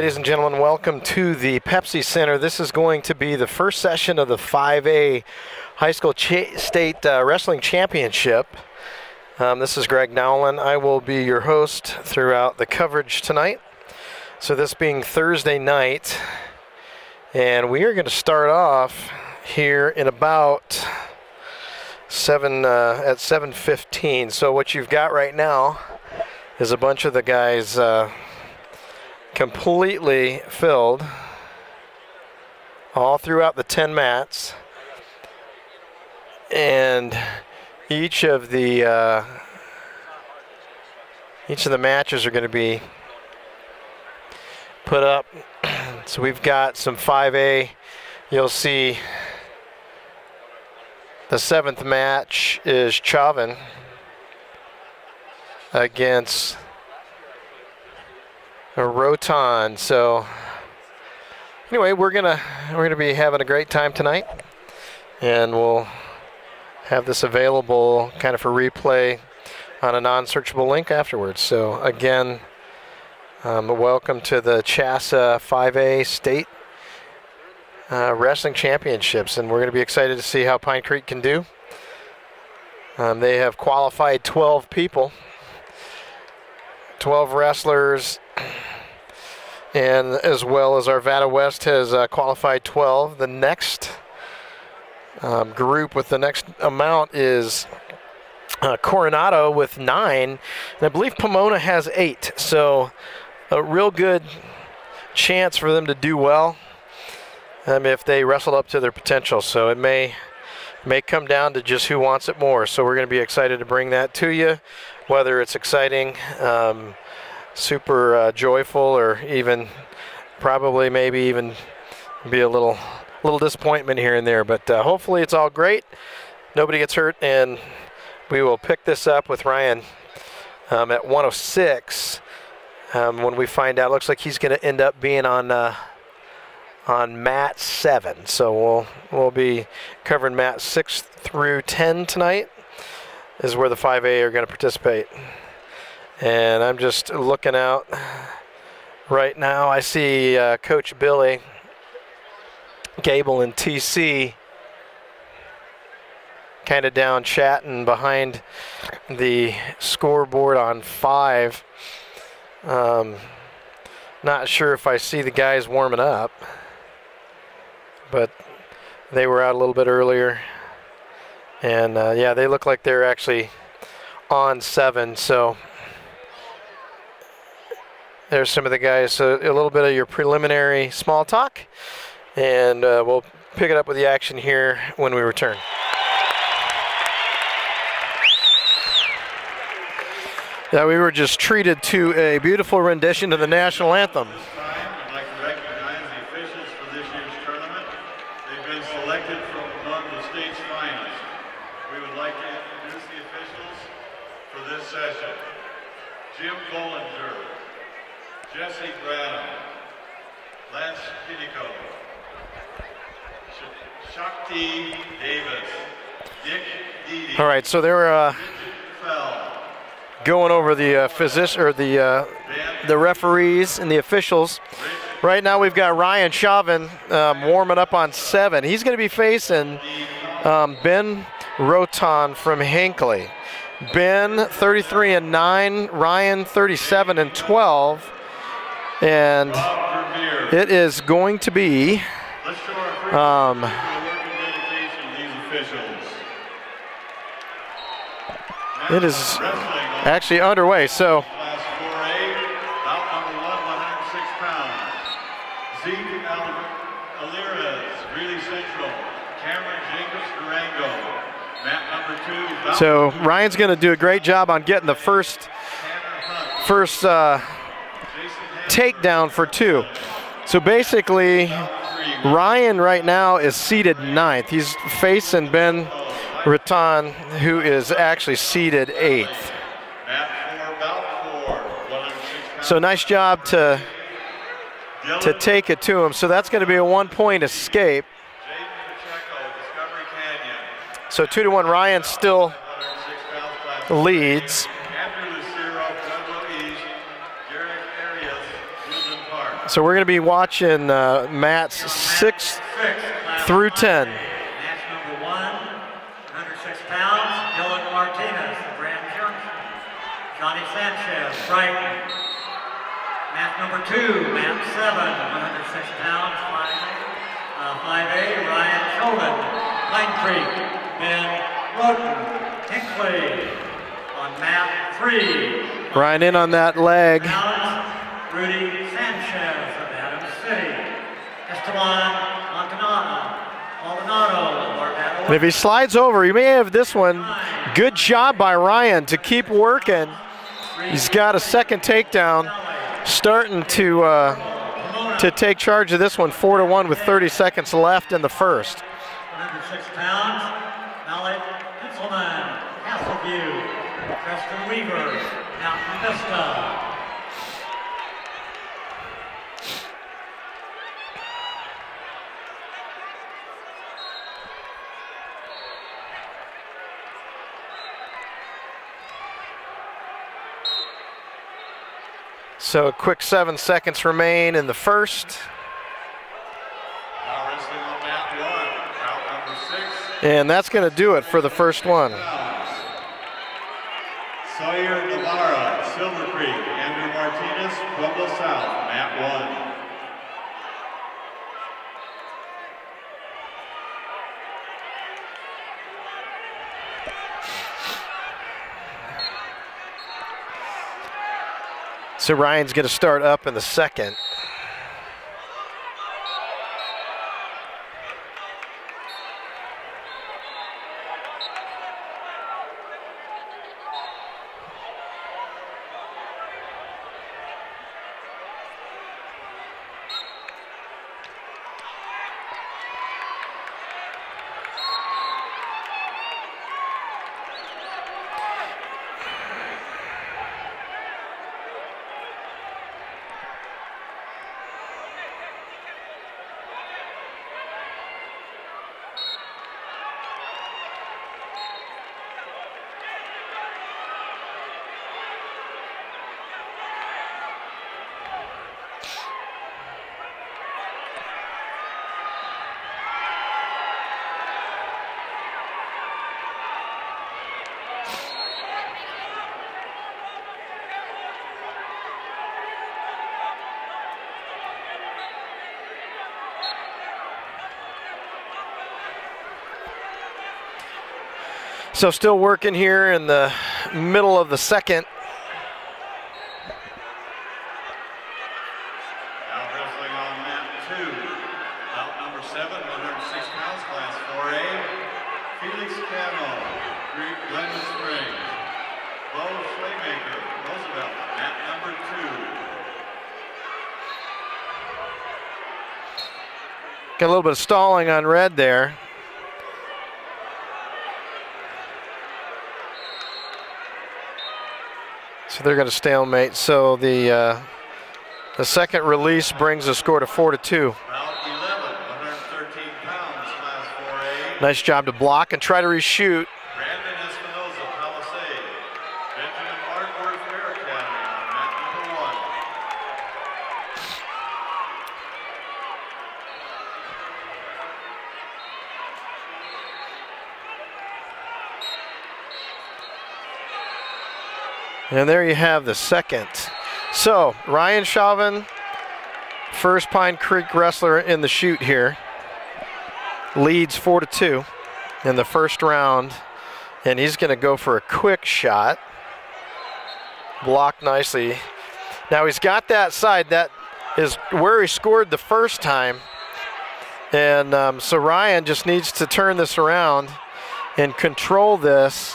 ladies and gentlemen, welcome to the Pepsi Center. This is going to be the first session of the 5A High School State Wrestling Championship. This is Greg Nowlin. I will be your host throughout the coverage tonight. So this being Thursday night, and we are going to start off here in about at 7:15. So what you've got right now is a bunch of the guys completely filled all throughout the 10 mats, and each of the matches are going to be put up. So we've got some 5A. You'll see the 7th match is Shavein against Raton. So anyway, we're gonna be having a great time tonight, and we'll have this available kind of for replay on a non-searchable link afterwards. So again, welcome to the CHSAA 5A State Wrestling Championships, and we're going to be excited to see how Pine Creek can do. They have qualified 12 people, 12 wrestlers, and as well as Arvada West has qualified 12. The next group with the next amount is Coronado with 9, and I believe Pomona has 8. So a real good chance for them to do well if they wrestle up to their potential. So it may come down to just who wants it more. So we're going to be excited to bring that to you, whether it's exciting, super joyful, or even probably maybe even be a little disappointment here and there. But hopefully it's all great, nobody gets hurt, and we will pick this up with Ryan at 106 when we find out. Looks like he's going to end up being on mat 7. So we'll be covering mat 6 through 10 tonight is where the 5A are going to participate. And I'm just looking out right now. I see Coach Billy Gable and TC kind of down chatting behind the scoreboard on 5. Not sure if I see the guys warming up, but they were out a little bit earlier. And yeah, they look like they're actually on 7. So there's some of the guys. So a little bit of your preliminary small talk, and we'll pick it up with the action here when we return. Yeah, we were just treated to a beautiful rendition of the national anthem. This time, I'd like to recognize the officials for this year's tournament. They've been selected from among the state's finest. We would like to introduce the officials for this session. Jim Bollinger, Jesse Raton, Lance Kidiko, Shakti Davis, Dick Deedy. All right, so they're going over the the referees and the officials. Right now we've got Ryan Shavein warming up on 7. He's going to be facing Ben Raton from Hinckley. Ben 33-9, Ryan 37-12, and it is going to be it is actually underway. So Class 4A, bout number 106 pounds. Zeke Alirez, Greeley Central. Cameron Jacobs, Durango. Mat number 2. So Ryan's going to do a great job on getting the first takedown for 2. So basically, Ryan right now is seated 9th. He's facing Ben Raton, who is actually seated 8th. So nice job to take it to him. So that's going to be a 1-point escape. So 2-1, Ryan still leads. So we're going to be watching mats 6 through 10. Match number 1, 106 pounds, Dylan Martinez, Grand Junction. Johnny Sanchez, Raton. Match number 2, mat 7, 106 pounds, 5A, Ryan Sheldon, Pine Creek, Ben Raton, Hinkley. On mat 3. Ryan in on that leg. Rudy Sanchez of Adams City. Esteban Maldonado. And if he slides over, he may have this one. Good job by Ryan to keep working. He's got a second takedown, starting to take charge of this one, 4-1 with 30 seconds left in the first. 106 pounds, Malik Kinselman, Castleview, Preston Weaver, Mountain Vista. So a quick 7 seconds remain in the first. Now wrestling on mat 1, out number 6. And that's going to do it for the first one. Sawyer Navarra, Silver Creek, Andrew Martinez, Pueblo South, mat 1. So Ryan's going to start up in the second. So still working here in the middle of the second. Now wrestling on mat 2, out number 7, 106 pounds, class 4A, Felix Cano, Glenwood Springs, Bo Schlaymaker, Roosevelt, mat number 2. Got a little bit of stalling on red there. So they're going to stalemate. So the second release brings the score to 4-2. Round 11, 113 pounds, class 4A. Nice job to block and try to reshoot. Brandon Espinoza, Palisade. Benjamin Markworth, Fair Academy, on mat number 1. And there you have the second. So Ryan Shavein, first Pine Creek wrestler in the shoot here, leads 4-2 in the first round. And he's going to go for a quick shot. Blocked nicely. Now he's got that side. That is where he scored the first time. And so Ryan just needs to turn this around and control this.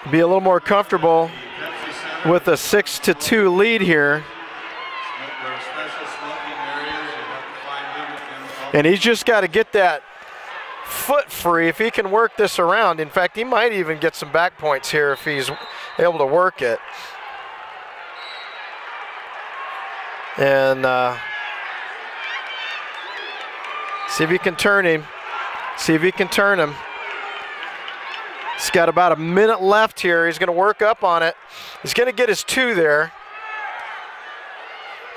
Be a little more comfortable with a 6-2 lead here. And he's just got to get that foot free if he can work this around. In fact, he might even get some back points here if he's able to work it. And see if he can turn him. See if he can turn him. He's got about a minute left here. He's going to work up on it. He's going to get his 2 there.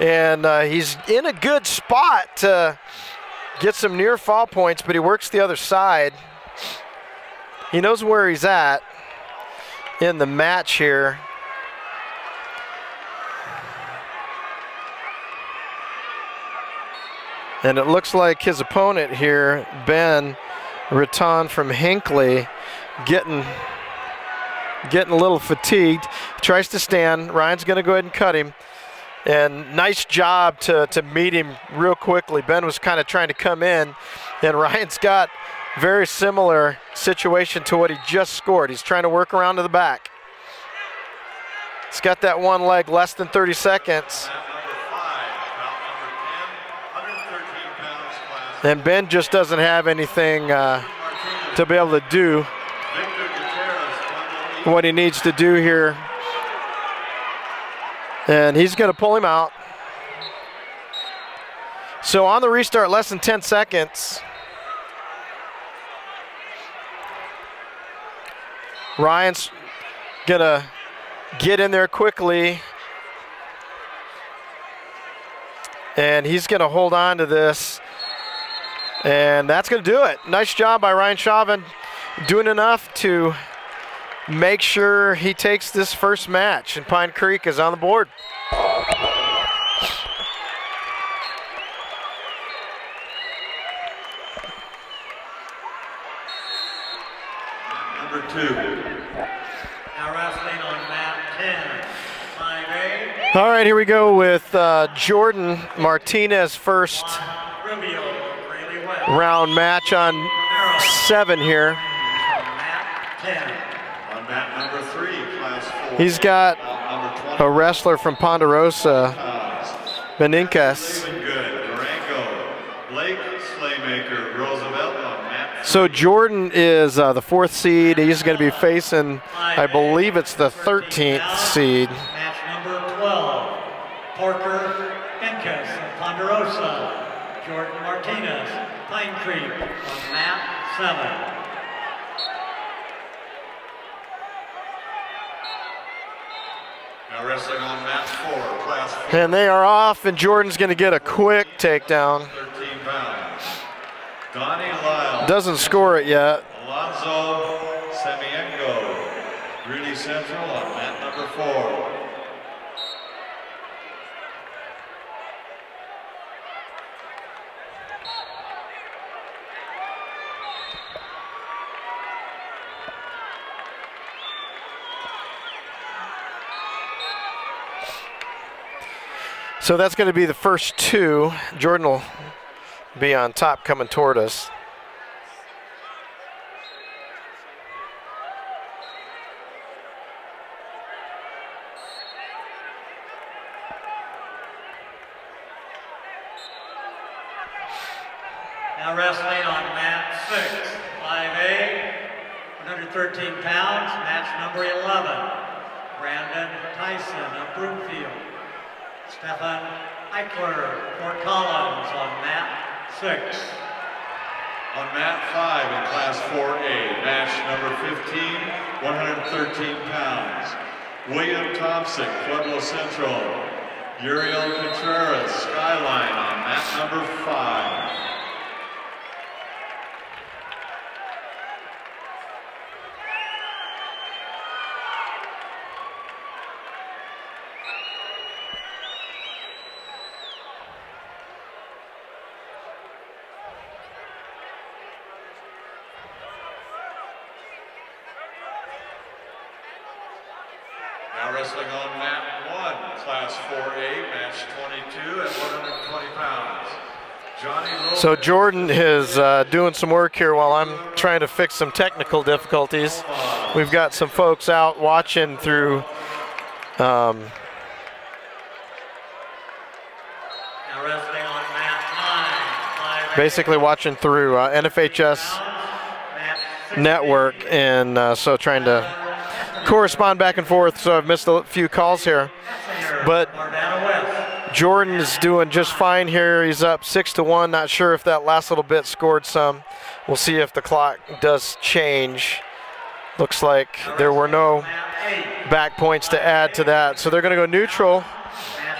And he's in a good spot to get some near fall points, but he works the other side. He knows where he's at in the match here. And it looks like his opponent here, Ben Raton from Hinckley, getting a little fatigued. Tries to stand. Ryan's going to go ahead and cut him. And nice job to meet him real quickly. Ben was kind of trying to come in, and Ryan's got very similar situation to what he just scored. He's trying to work around to the back. He's got that one leg, less than 30 seconds. And Ben just doesn't have anything to be able to do what he needs to do here. And he's going to pull him out. So on the restart, less than 10 seconds. Ryan's going to get in there quickly. And he's going to hold on to this. And that's going to do it. Nice job by Ryan Shavein, doing enough to make sure he takes this first match, and Pine Creek is on the board. Number 2. Now wrestling on mat 10, 5A. All right, here we go with Jordan Martinez first round match on 7 here. Mat 10. On mat number 3, class 4. He's got a wrestler from Ponderosa, Beninkas. Blake Slaymaker, Roosevelt on mat. So Jordan is the 4th seed. He's going to be facing, I believe it's the 13th seed. Match number 12, Porker Beninkas of Ponderosa. Jordan Martinez, Pine Creek on mat 7. Now wrestling on mat 4, class 4. And they are off, and Jordan's going to get a quick takedown. 13 pounds. Donnie Lyle. Doesn't score it yet. Alonzo Semiengo, Greeley Central on mat number 4. So that's going to be the first 2. Jordan will be on top coming toward us. Now wrestling on mat 6, 5A, 113 pounds, match number 11. Brandon Tyson of Broomfield. Stefan Eichler, Fort Collins on mat 6. On mat 5 in class 4A, match number 15, 113 pounds. William Thompson, Pueblo Central. Uriel Contreras, Skyline on mat number 5. Now wrestling on mat 1, class 4A, match 22 at 120 pounds. Johnny Lopez. So Jordan is doing some work here while I'm trying to fix some technical difficulties. We've got some folks out watching through Now wrestling on mat 9, 5A. basically watching through NFHS network, and so trying to correspond back and forth, so I've missed a few calls here. But Jordan is doing just fine here. He's up 6-1. Not sure if that last little bit scored some. We'll see if the clock does change. Looks like there were no back points to add to that. So they're going to go neutral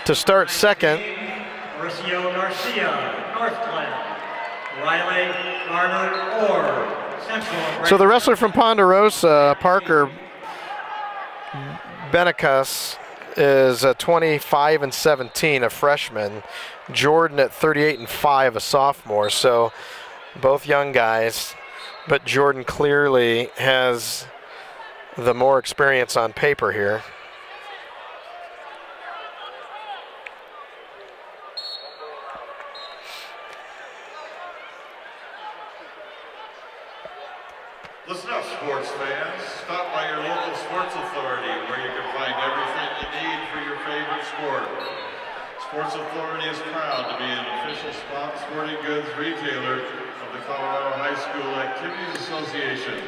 To start second, Mauricio Garcia, Northcliffe. Riley Gardner Orr, Central. so the wrestler from Ponderosa, Parker Benaso, is 25 and 17, a freshman. Jordan at 38 and 5, a sophomore. So both young guys, but Jordan clearly has the more experience on paper here. Listen up, sports fans. Stop by your local sports authority where you can find everything you need for your favorite sport. Sports Authority is proud to be an official sporting goods retailer of the Colorado High School Activities Association.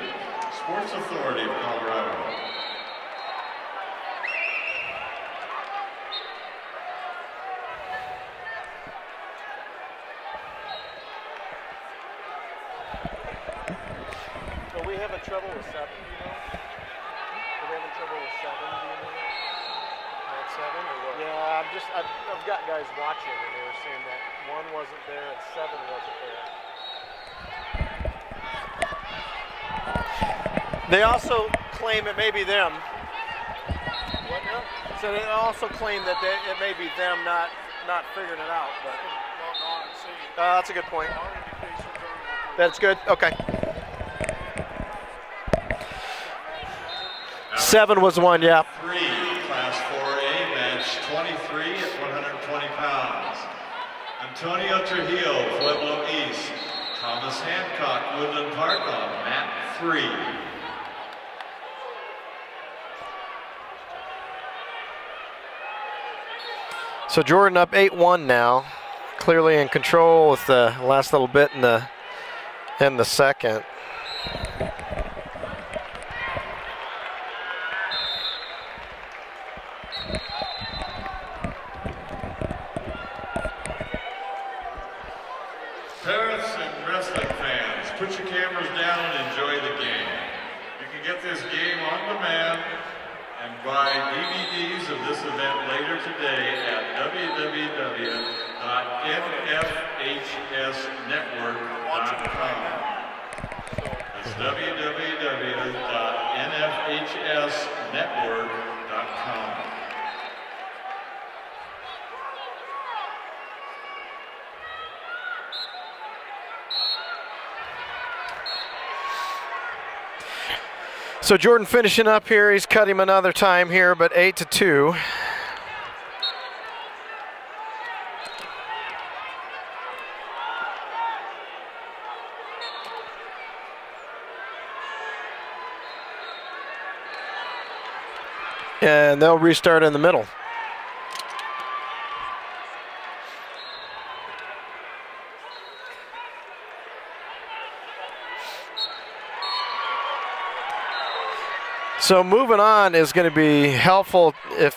Sports Authority of Colorado. Are we having trouble with 7, you know? Are we having trouble with 7, do you know? Not 7 or what? Yeah, I've got guys watching and they were saying that 1 wasn't there and 7 wasn't there. They also claim it may be them. What now? So they also claim that it may be them not figuring it out, but that's a good point. That's good, okay. 7 was 1, yeah. 3, Class 4A, match 23 at 120 pounds. Antonio Trujillo, Pueblo East. Thomas Hancock, Woodland Park on mat 3. So Jordan up 8-1 now, clearly in control with the last little bit in the second. Parents and wrestling fans, put your cameras down and enjoy the game. You can get this game on demand and buy DVDs of this event later today at www.nfhsnetwork.com. That's www.nfhsnetwork.com. So Jordan finishing up here. He's cut him another time here, but 8-2. And they'll restart in the middle. So moving on is going to be helpful if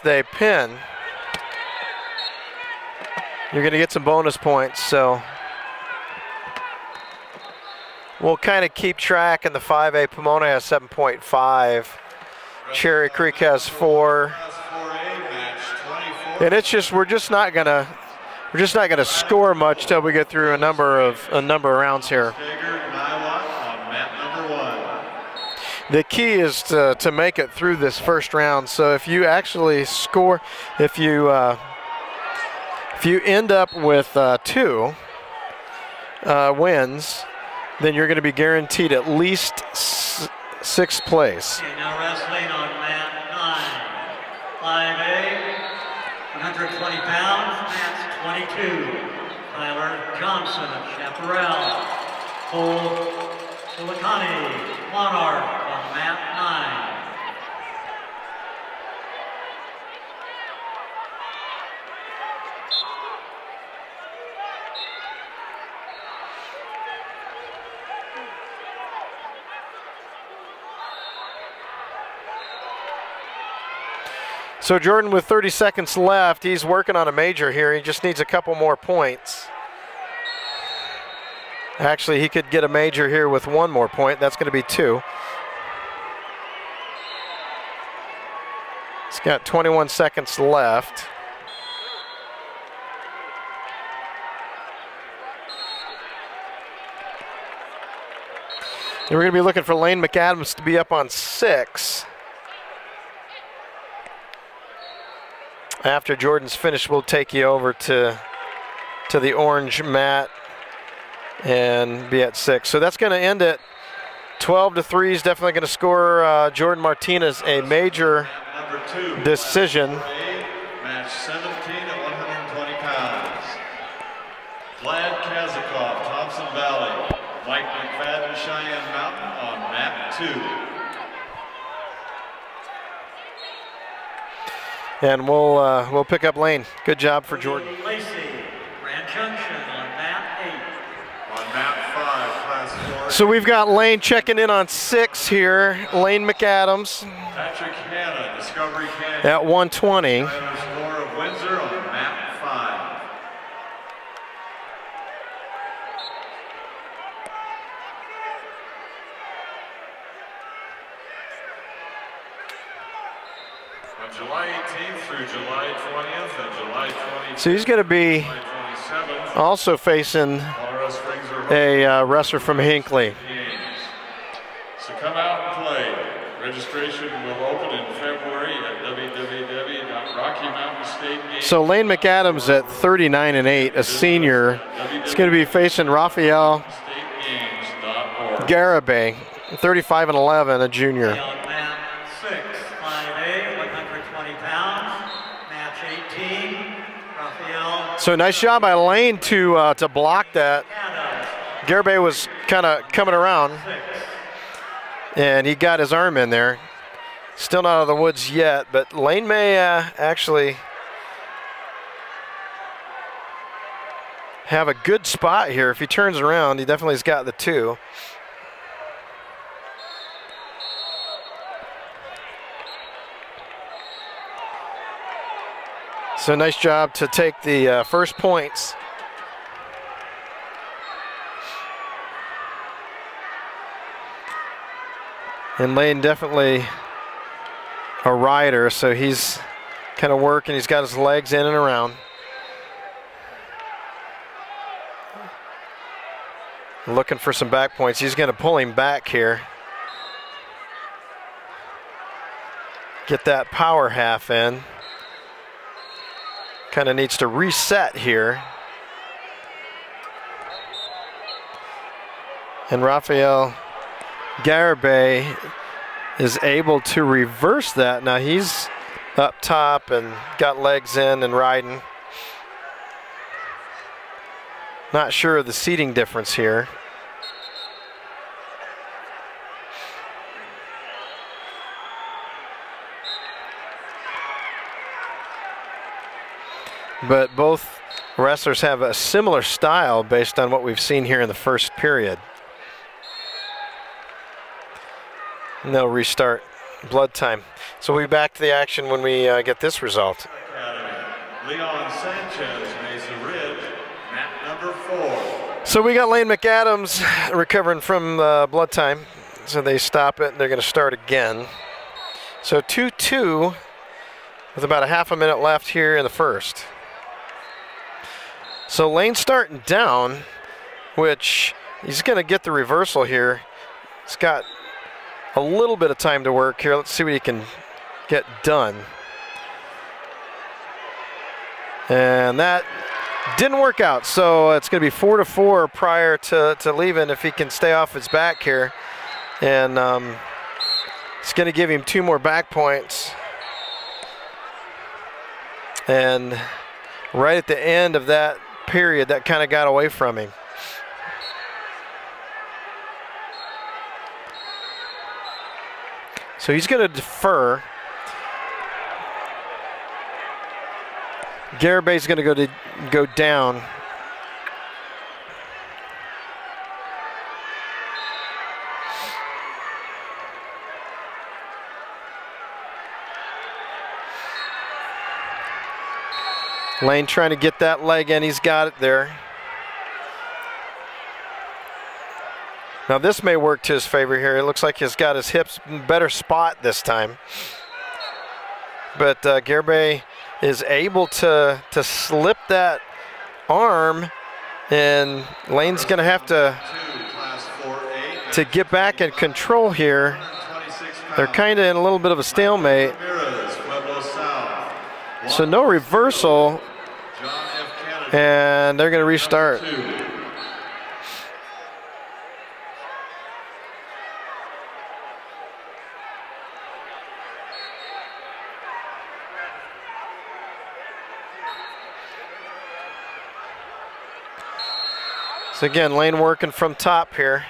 they pin. You're going to get some bonus points. So we'll kind of keep track. In the 5A, Pomona has 7.5. Cherry Creek has 4. And it's just we're just not gonna score much till we get through a number of rounds here. The key is to make it through this first round. So if you actually score, if you end up with 2 wins, then you're going to be guaranteed at least 6th place. Okay, now wrestling on mat 9, 5A, 120 pounds, match 22. Tyler Johnson of Chaparral, Cole Silicani, Monarch on mat 9. So Jordan with 30 seconds left, he's working on a major here. He just needs a couple more points. Actually, he could get a major here with 1 more point. That's going to be 2. He's got 21 seconds left. And we're going to be looking for Lane McAdams to be up on 6. After Jordan's finished, we'll take you over to the orange mat and be at 6. So that's going to end it. 12-3 is definitely going to score Jordan Martinez a major decision. Match 17 at 120 pounds. Vlad Kazakov, Thompson Valley. Mike McFadden, Cheyenne Mountain on mat 2. And we'll pick up Lane. Good job for Jordan. Lacey, Grand Junction on mat 8. On mat 5, class 4. So we've got Lane checking in on 6 here. Lane McAdams Patrick Hanna, Discovery Canyon. at 120. Tyler Score of Windsor on mat 5. On July 18th through July 20th and July 20th. So he's going to be also facing a wrestler from Hinckley. So come out and play. Registration will open in February at www.RockyMountainStateGames. So Lane McAdams at 39-8, a senior, is going to be facing Raphael Gerbay, 35-11, a junior. On mat 6, 5A, 120 pounds, match 18, Raphael. So nice job by Lane to block that. Gerbay was kind of coming around, and he got his arm in there. Still not out of the woods yet, but Lane may actually have a good spot here. If he turns around, he definitely has got the 2. So nice job to take the first points. And Lane definitely a rider, so he's kind of working. He's got his legs in and around. Looking for some back points. He's going to pull him back here. Get that power half in. Kind of needs to reset here. And Raphael Gerbay is able to reverse that. Now he's up top and got legs in and riding. Not sure of the seating difference here. But both wrestlers have a similar style based on what we've seen here in the first period. And they'll restart blood time. So we'll be back to the action when we get this result. Leon Sanchez, Mesa Ridge, mat number 4. So we got Lane McAdams recovering from blood time. So they stop it and they're going to start again. So 2-2 with about a half a minute left here in the first. So Lane's starting down, which he's going to get the reversal here. He's got a little bit of time to work here. Let's see what he can get done. And that didn't work out. So it's going to be 4-4 prior to leaving if he can stay off his back here. And it's going to give him 2 more back points. And right at the end of that period, that kind of got away from him. So he's going to defer. Gerbay's going to go down. Lane trying to get that leg in. He's got it there. Now this may work to his favor here. It looks like he's got his hips better spot this time. But Gerbay is able to slip that arm, and Lane's going to have to to get back in control here. They're kind of in a little bit of a stalemate. So no reversal, and they're going to restart. So again, Lane working from top here.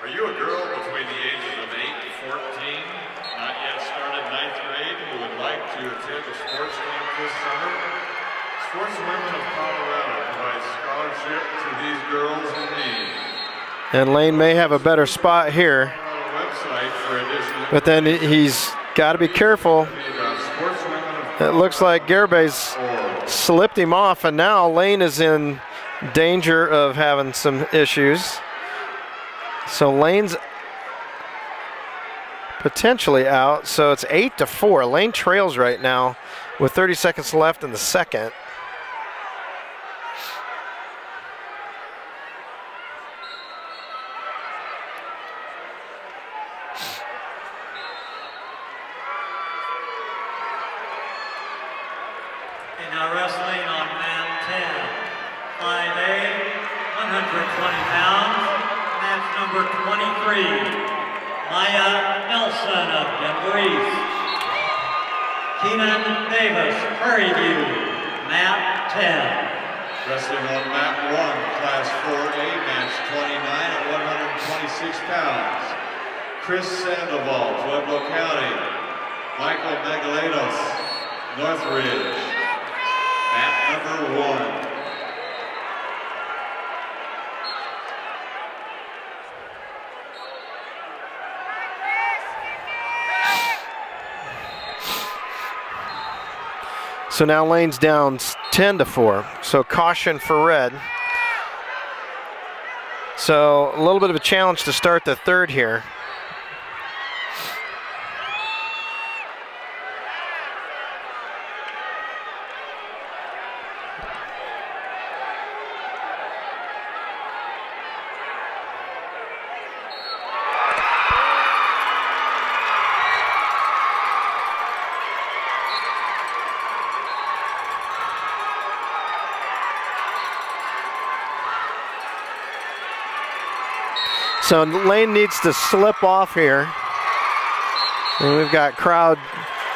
Are you a girl between the ages of 8 and 14, not yet started 9th grade, who would like to attend a sports camp this summer? Sports Women of Colorado provides scholarship to these girls in need. And Lane may have a better spot here, but then he's got to be careful. It looks like Gerbay's slipped him off, and now Lane is in danger of having some issues. So Lane's potentially out. So it's 8-4. Lane trails right now with 30 seconds left in the second. And now wrestling on mat 10. 5A, 120 pounds, match number 23, Maya Nelson of Denver East. Keenan Davis, Prairie View, mat 10. Wrestling on mat 1, class 4A, match 29 at 126 pounds. Chris Sandoval, Pueblo County. Michael Magalenos, Northridge, mat number 1. So now Lane's down 10-4. So caution for red. So a little bit of a challenge to start the third here. So Lane needs to slip off here. And we've got crowd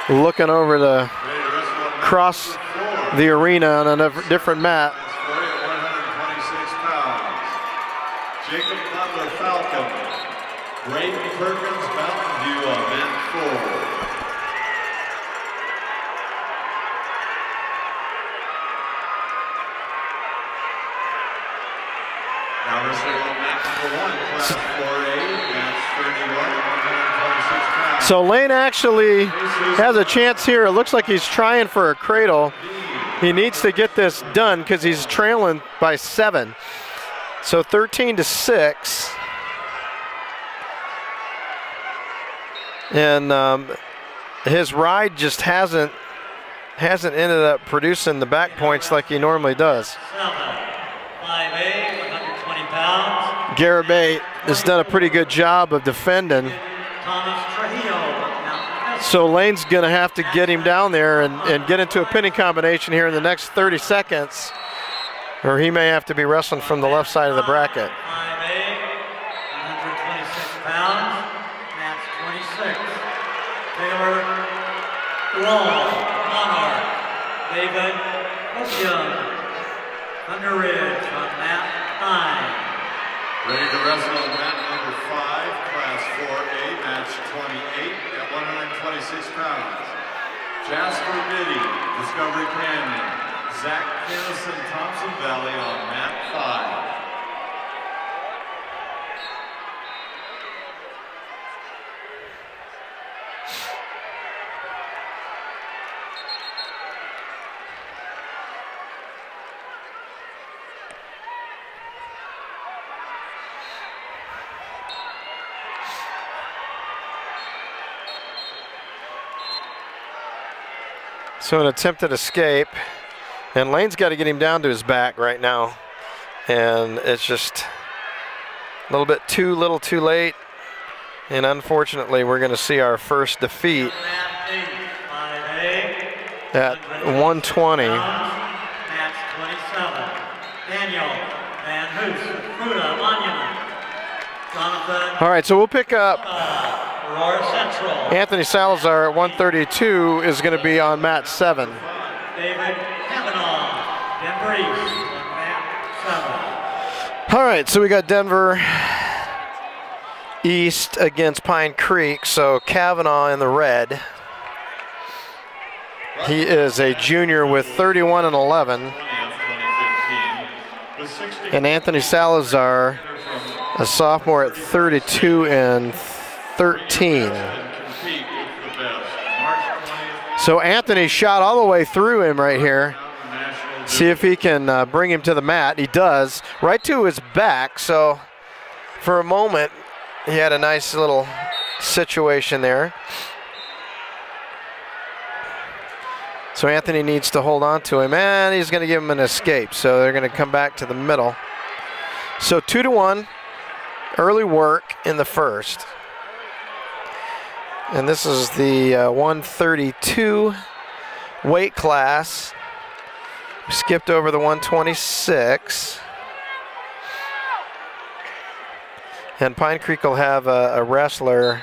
looking over the across the arena on a different mat. 126 pounds. Jacob Butler Falcon. Braden Perkins Mountain View on mat 4. Now wrestling on mat number 1, class 4A, match 31, 126 pounds. So Lane actually has a chance here. It looks like he's trying for a cradle. He needs to get this done because he's trailing by 7. So 13-6. And his ride just hasn't ended up producing the back points like he normally does. 5A, 120 pounds. Gerbay has done a pretty good job of defending. So Lane's going to have to get him down there and get into a pinning combination here in the next 30 seconds, or he may have to be wrestling from the left side of the bracket. 5A, 126 pounds, match 26. Taylor Wall, Monarch, David Ocean, Thunder Ridge on mat 9. Ready to wrestle on mat number 5, class 4A, match 28 at 126 pounds. Jasper Biddy, Discovery Canyon. Zach Kinnison, Thompson Valley on mat 5. So an attempted escape, and Lane's got to get him down to his back right now, and it's just A little bit too little too late. And unfortunately, we're going to see our first defeat at 120. Match 27. Daniel Van Hoos, Buda Monument. Jonathan. All right, so we'll pick up Aurora Central. Anthony Salazar at 132 is going to be on match 7. David Kavanaugh, Denver East, match 7. All right, so we got Denver East against Pine Creek, so Kavanaugh in the red. He is a junior with 31 and 11. And Anthony Salazar, a sophomore at 32 and 13. So Anthony shot all the way through him right here. See if he can bring him to the mat. He does, right to his back. So for a moment, he had a nice little situation there. So Anthony needs to hold on to him, and he's going to give him an escape. So they're going to come back to the middle. So 2-1, early work in the first. And this is the 132 weight class. We skipped over the 126. And Pine Creek will have a wrestler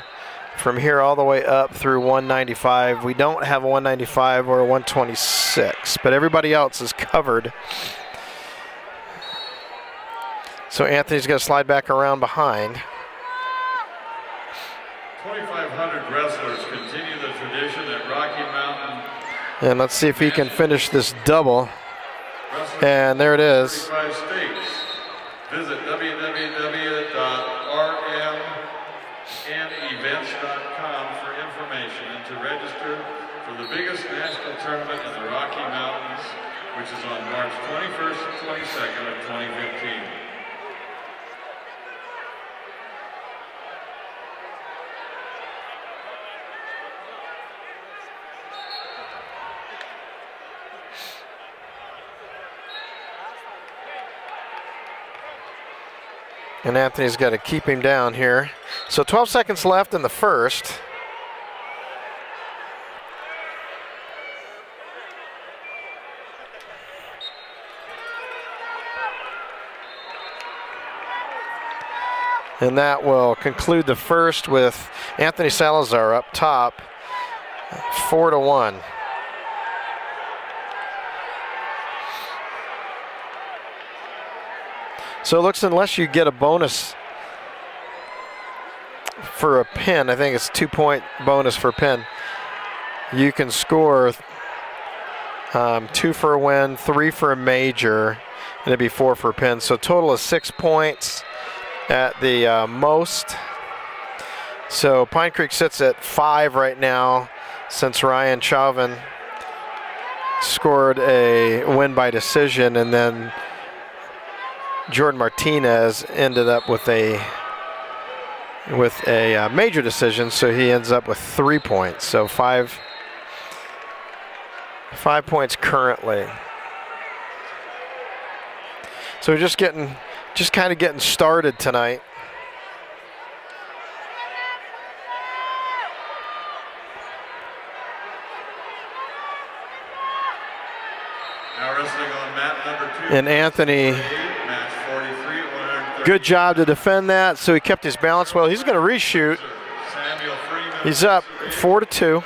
from here all the way up through 195. We don't have a 195 or a 126, but everybody else is covered. So Anthony's going to slide back around behind. 2,500 wrestlers continue the tradition at Rocky Mountain. And let's see if he can finish this double. And there it is. 35 states. Visit www.rmnevents.com for information and to register for the biggest national tournament in the Rocky Mountains, which is on March 21st and 22nd of 2015. And Anthony's got to keep him down here. So 12 seconds left in the first. And that will conclude the first with Anthony Salazar up top, 4-1. So it looks, unless you get a bonus for a pin, I think it's 2-point bonus for a pin, you can score 2 for a win, 3 for a major, and it'd be 4 for a pin. So total is 6 points at the most. So Pine Creek sits at 5 right now, since Ryan Chauvin scored a win by decision, and then Jordan Martinez ended up with a major decision, so he ends up with 3 points. So 5 points currently. So we're just kind of getting started tonight. Now wrestling on mat number 2. And Anthony, good job to defend that. So he kept his balance well. He's going to reshoot. He's up 4-2.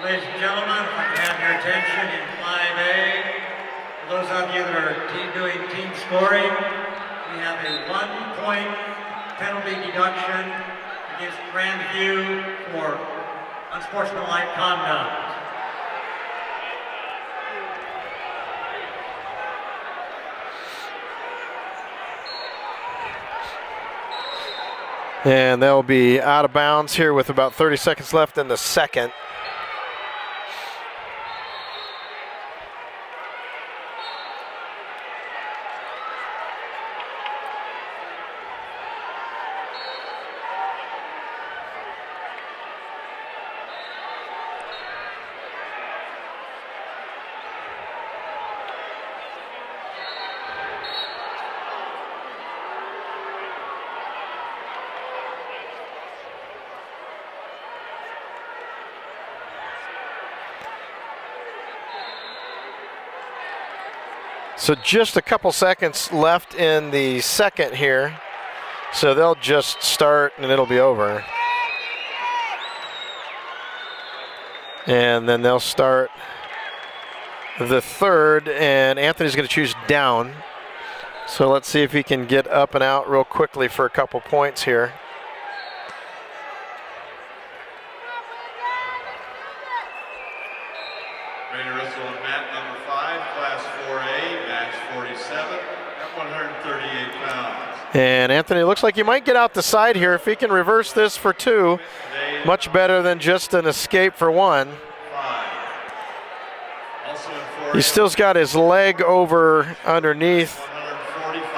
Ladies and gentlemen, if I can have your attention in 5A. For those of you that are doing team scoring, we have a 1-point penalty deduction against Grandview for unsportsmanlike conduct. And they'll be out of bounds here with about 30 seconds left in the second. So just a couple seconds left in the second here. So they'll just start and it'll be over. And then they'll start the third, and Anthony's going to choose down. So let's see if he can get up and out real quickly for a couple points here. Ready to wrestle on mat number 5, class 4A, match 47 at 138 pounds. And Anthony looks like he might get out the side here if he can reverse this for 2. Much better than just an escape for 1. He still's got his leg over underneath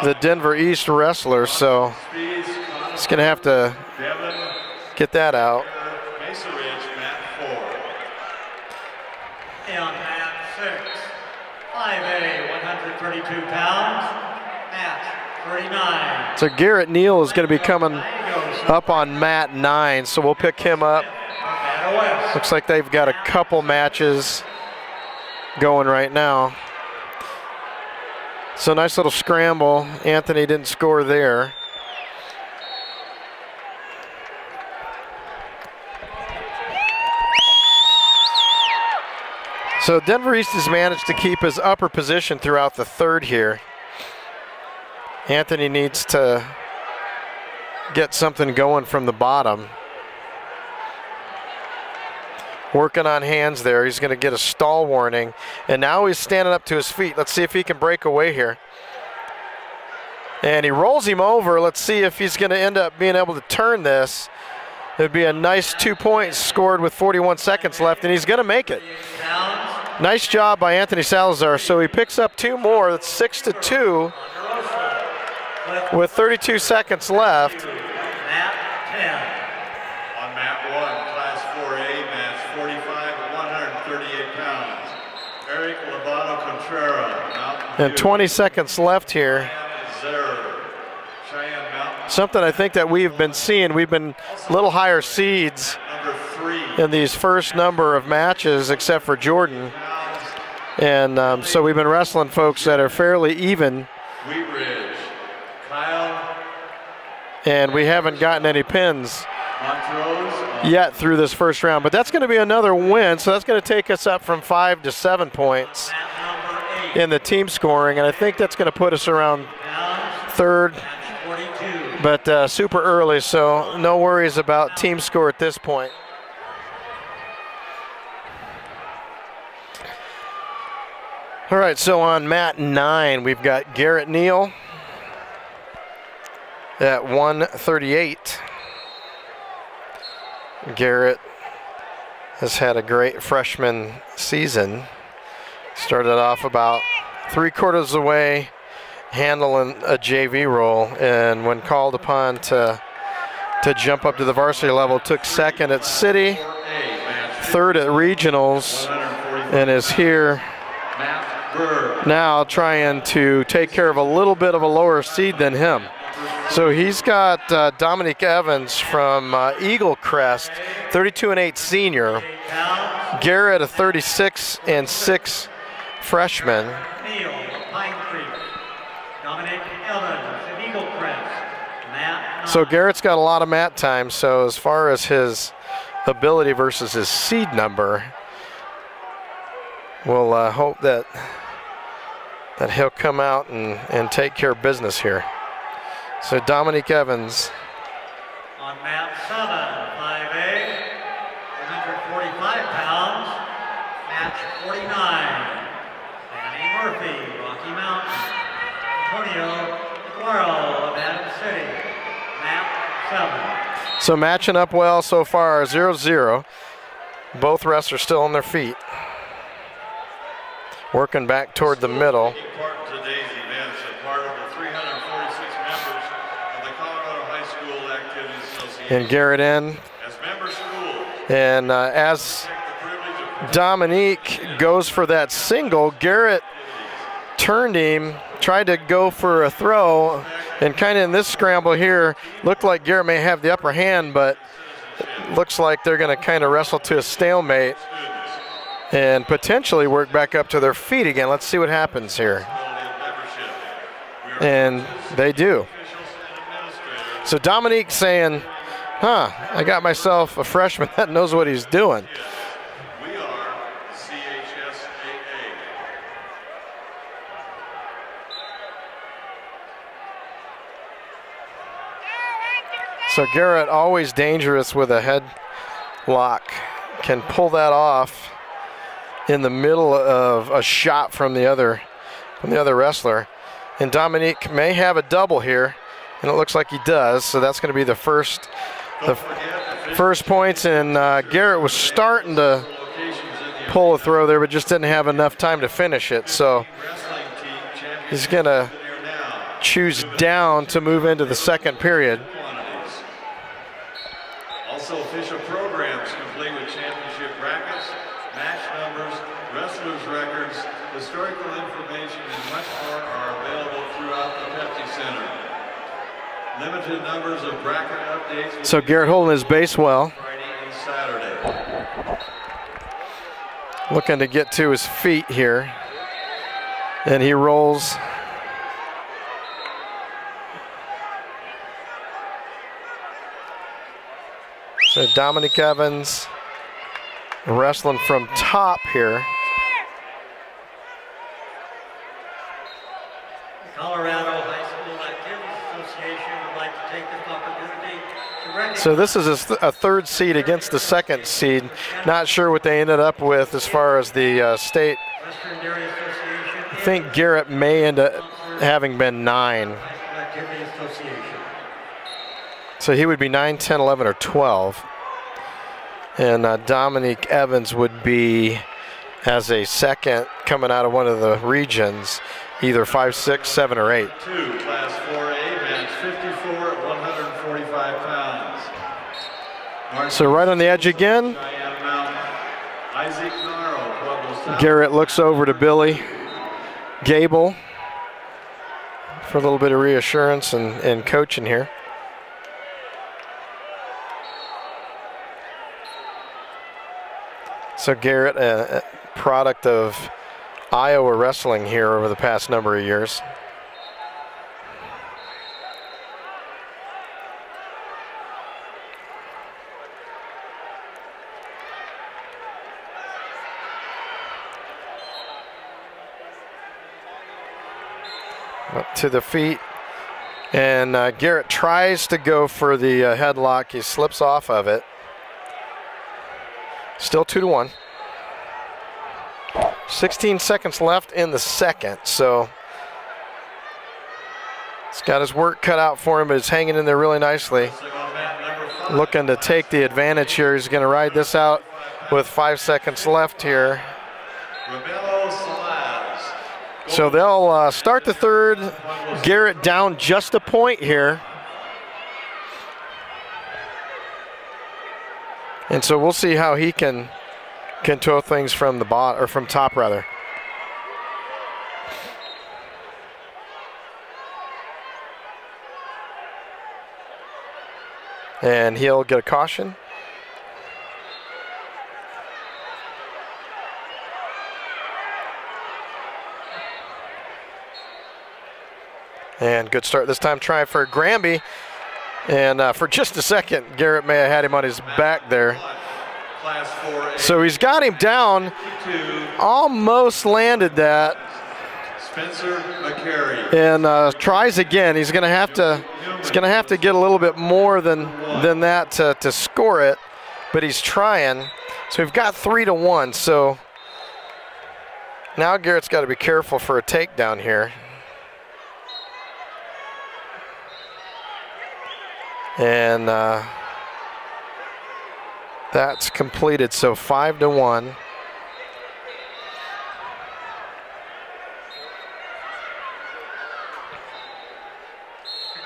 the Denver East wrestler, so he's going to have to get that out. And on mat 6, 5A, 132 pounds, mat 39. So Garrett Neal is going to be coming up on mat 9, so we'll pick him up. Looks like they've got a couple matches going right now. So nice little scramble. Anthony didn't score there. So Denver East has managed to keep his upper position throughout the third here. Anthony needs to get something going from the bottom. Working on hands there. He's going to get a stall warning. And now he's standing up to his feet. Let's see if he can break away here. And he rolls him over. Let's see if he's going to end up being able to turn this. It would be a nice 2 points scored with 41 seconds left, and he's going to make it. Nice job by Anthony Salazar. So he picks up 2 more. That's 6-2 with 32 seconds left. On mat 1, class 4A, match 45 at 138 pounds. Eric Lobato Contreras. And 20 seconds left here. Something I think that we've been seeing, we've been a little higher seeds in these first number of matches, except for Jordan. And so we've been wrestling folks that are fairly even. And we haven't gotten any pins yet through this first round. But that's going to be another win, so that's going to take us up from 5 to 7 points in the team scoring. And I think that's going to put us around third, but super early, so no worries about team score at this point. All right, so on mat 9, we've got Garrett Neal at 138. Garrett has had a great freshman season. Started off about 3/4 of the way handling a JV role, and when called upon to jump up to the varsity level, took second at City, third at regionals, and is here now trying to take care of a little bit of a lower seed than him. So he's got Dominic Evans from Eagle Crest, 32-8 senior. Garrett, a 36-6 freshman. So Garrett's got a lot of mat time, so as far as his ability versus his seed number, we'll hope that he'll come out and take care of business here. So Dominic Evans. On mat 7, 5A, 145 pounds, match 49. Danny Murphy, Rocky Mountain. Antonio Aguero of Adams City, mat 7. So matching up well so far, 0-0. Both wrestlers still on their feet. Working back toward the middle. Today's events are part of the 346 members of the Colorado High School Activities Association. And Garrett in. As member schools. And as Dominique goes for that single, Garrett turned him, tried to go for a throw, and kind of in this scramble here, looked like Garrett may have the upper hand, but looks like they're going to kind of wrestle to a stalemate and potentially work back up to their feet again. Let's see what happens here. And they do. So Dominique saying, I got myself a freshman that knows what he's doing. We are CHSAA. So Garrett, always dangerous with a headlock, can pull that off in the middle of a shot from the other wrestler. And Dominique may have a double here, and it looks like he does. So that's going to be the first points. And Garrett was starting to pull a throw there, but just didn't have enough time to finish it. So he's going to choose down to move into the second period. Also, official programs complete with championship brackets, match numbers, wrestlers' records, historical information, and much more are available throughout the Pepsi Center. Limited numbers of bracket updates. So Garrett holding his base well. Friday and Saturday. Looking to get to his feet here. And he rolls. So Dominic Evans wrestling from top here. Colorado High School Activities Association would like to take this opportunity to recognize. So this is a third seed against the second seed. Not sure what they ended up with as far as the state. Western Dairy Association. I think Garrett may end up having been 9. High School Activities Association. So he would be 9, 10, 11, or 12. And Dominique Evans would be, as a second, coming out of one of the regions, either 5, 6, 7, or 8. Class 4A, man's 54 at 145 pounds. So right on the edge again. Isaac Naro, Pueblo. Garrett looks over to Billy Gable for a little bit of reassurance and coaching here. So Garrett, a product of Iowa wrestling here over the past number of years. Up to the feet. And Garrett tries to go for the headlock. He slips off of it. Still 2-1. 16 seconds left in the second, so he's got his work cut out for him, but he's hanging in there really nicely. Looking to take the advantage here. He's going to ride this out with 5 seconds left here. So they'll start the third. Garrett down just a point here. And so we'll see how he can tow things from the bottom, or from top rather. And he'll get a caution. And good start this time, trying for Granby. And for just a second, Garrett may have had him on his back there. So he's got him down, almost landed that. And tries again. He's going to have to get a little bit more than that to score it, but he's trying. So we've got 3-1. So now Garrett's got to be careful for a takedown here. And that's completed, so 5-1.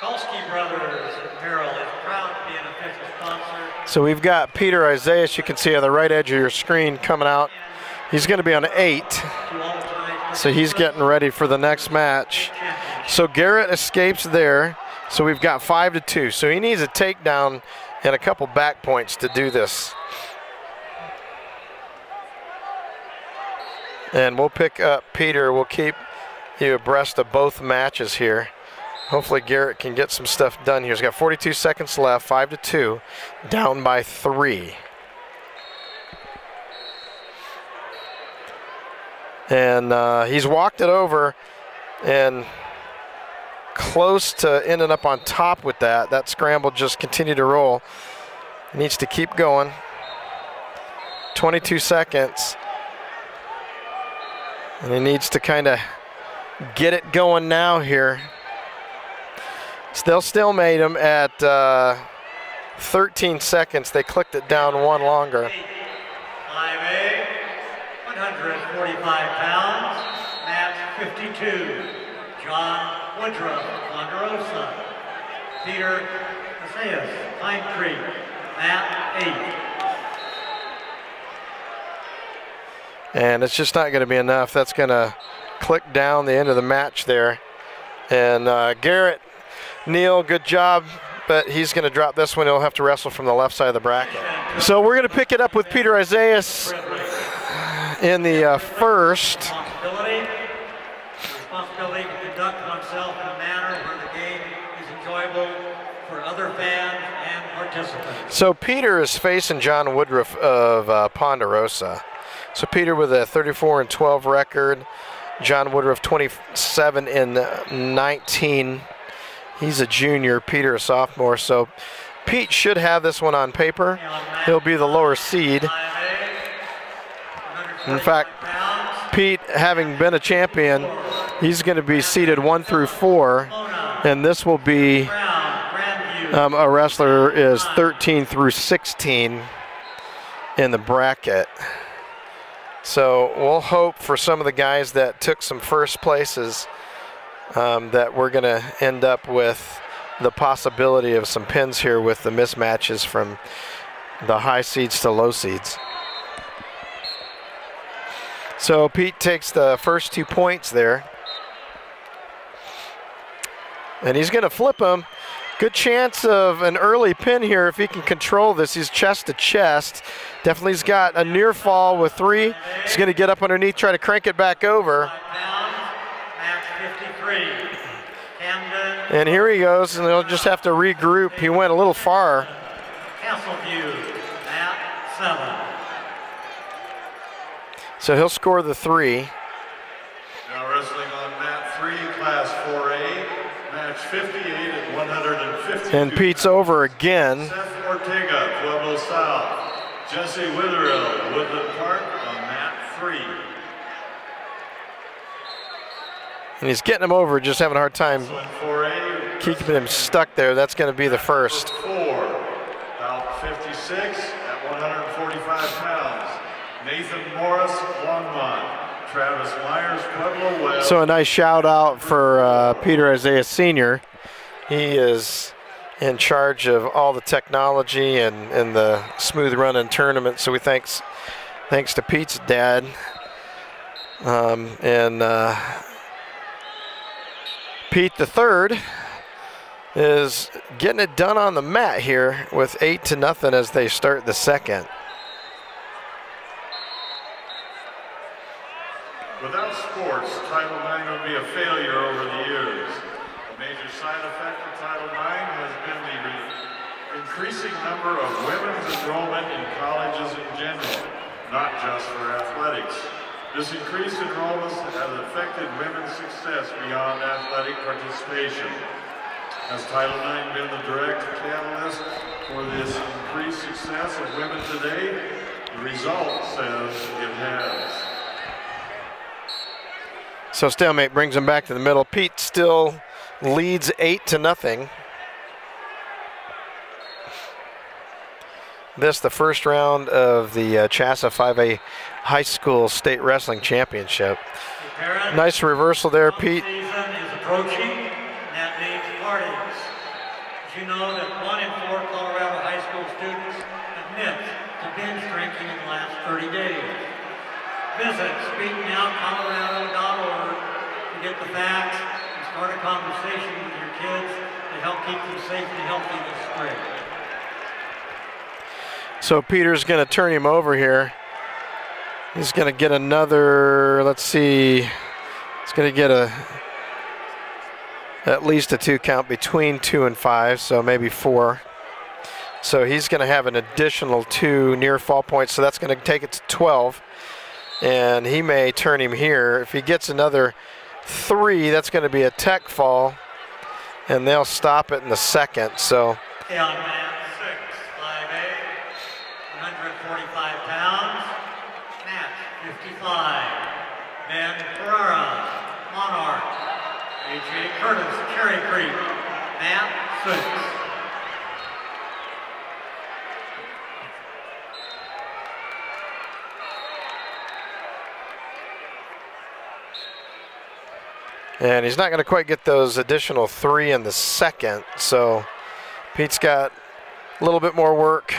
Pulski Brothers Apparel is proud to be an official sponsor. So we've got Peter Isaiah, you can see on the right edge of your screen coming out. He's going to be on 8. So he's getting ready for the next match. So Garrett escapes there. So we've got 5-2. So he needs a takedown and a couple back points to do this. And we'll pick up Peter. We'll keep you abreast of both matches here. Hopefully Garrett can get some stuff done here. He's got 42 seconds left, 5-2, down by 3. And he's walked it over and close to ending up on top with that. That scramble just continued to roll. He needs to keep going. 22 seconds. And he needs to kind of get it going now here. They'll stalemate him at 13 seconds. They clicked it down one longer. 5A, 145 pounds, match 52. John Woodruff, Ponderosa. Peter Casillas, Pine Creek, match 8. And it's just not going to be enough. That's going to click down the end of the match there. And Garrett, Neil, good job, but he's going to drop this one. He'll have to wrestle from the left side of the bracket. So we're going to pick it up with Peter Isaias in the first. Responsibility to conduct oneself in a manner where the game is enjoyable for other fans and participants. So Peter is facing John Woodruff of Ponderosa. So Peter with a 34-12 record. John Woodruff 27-19. He's a junior, Peter a sophomore. So Pete should have this one on paper. He'll be the lower seed. In fact, Pete, having been a champion, he's going to be seeded 1 through 4, and this will be a wrestler is 13 through 16 in the bracket. So we'll hope for some of the guys that took some first places that we're going to end up with the possibility of some pins here with the mismatches from the high seeds to low seeds. So Pete takes the first 2 points there. And he's going to flip him. Good chance of an early pin here if he can control this. He's chest to chest. Definitely's got a near fall with 3. He's going to get up underneath, try to crank it back over. And here he goes, and they'll just have to regroup. He went a little far. Castleview, mat 7. So he'll score the 3. Now wrestling on mat 3, class 4A, match 58 at 152. And Pete's over again. Seth Ortega, Pueblo South. Jesse Witherell, Woodland Park on mat 3. And he's getting him over, just having a hard time So in 4A, keeping him stuck there. That's going to be the first. 4, about 56 at 145 pounds. Nathan Morris, Longmont. Travis Myers, Pueblo West. So a nice shout out for Peter Isaiah Sr. He is in charge of all the technology and the smooth running tournament. So we thanks to Pete's dad. Pete the third is getting it done on the mat here with 8-0 as they start the second. Without sports, Title IX would be a failure over the years. A major side effect of Title IX has been the increasing number of women's enrollment in colleges in general, not just for athletics. This increased enrollment has affected women's success beyond athletic participation. Has Title IX been the direct catalyst for this increased success of women today? The result says it has. So stalemate brings him back to the middle. Pete still leads 8-0. This the first round of the CHSAA 5A High School State Wrestling Championship. Nice reversal there, Pete. Season is approaching, and that means parties. Did you know that 1 in 4 Colorado high school students admit to binge drinking in the last 30 days? Visit speakingoutcolorado.org to get the facts and start a conversation with your kids to help keep them safe and healthy this spring. So Peter's going to turn him over here. He's going to get another, let's see, he's going to get at least a 2 count between 2 and 5, so maybe 4. So he's going to have an additional 2 near fall points, so that's going to take it to 12. And he may turn him here. If he gets another 3, that's going to be a tech fall, and they'll stop it in the second. So Young man 6, 5A, 145 pounds, match 55. Ben Ferrara, Monarch. A.J. Curtis, Cherry Creek, match 6. And he's not going to quite get those additional 3 in the second, so Pete's got a little bit more work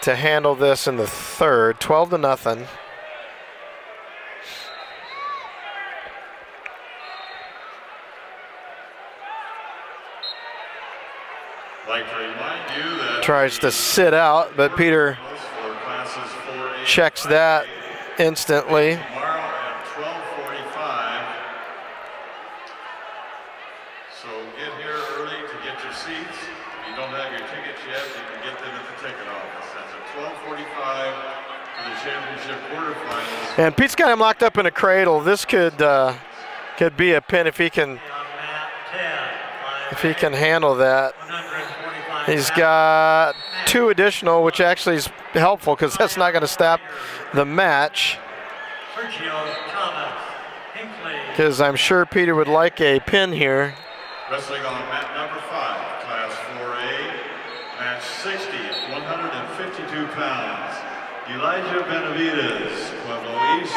to handle this in the third. 12-0. Like to remind you that tries to sit out, but Peter checks that instantly. tomorrow at 12:45. So get here early to get your seats. If you don't have your tickets yet, you can get them at the ticket office. That's at 12:45 for the championship quarterfinals. And Pete's got him locked up in a cradle. This could be a pin if he can handle that. He's got 2 additional, which actually is helpful because that's not going to stop the match. Because I'm sure Peter would like a pin here. Wrestling on mat number 5, class 4A, match 60 at 152 pounds. Elijah Benavides, Pueblo East.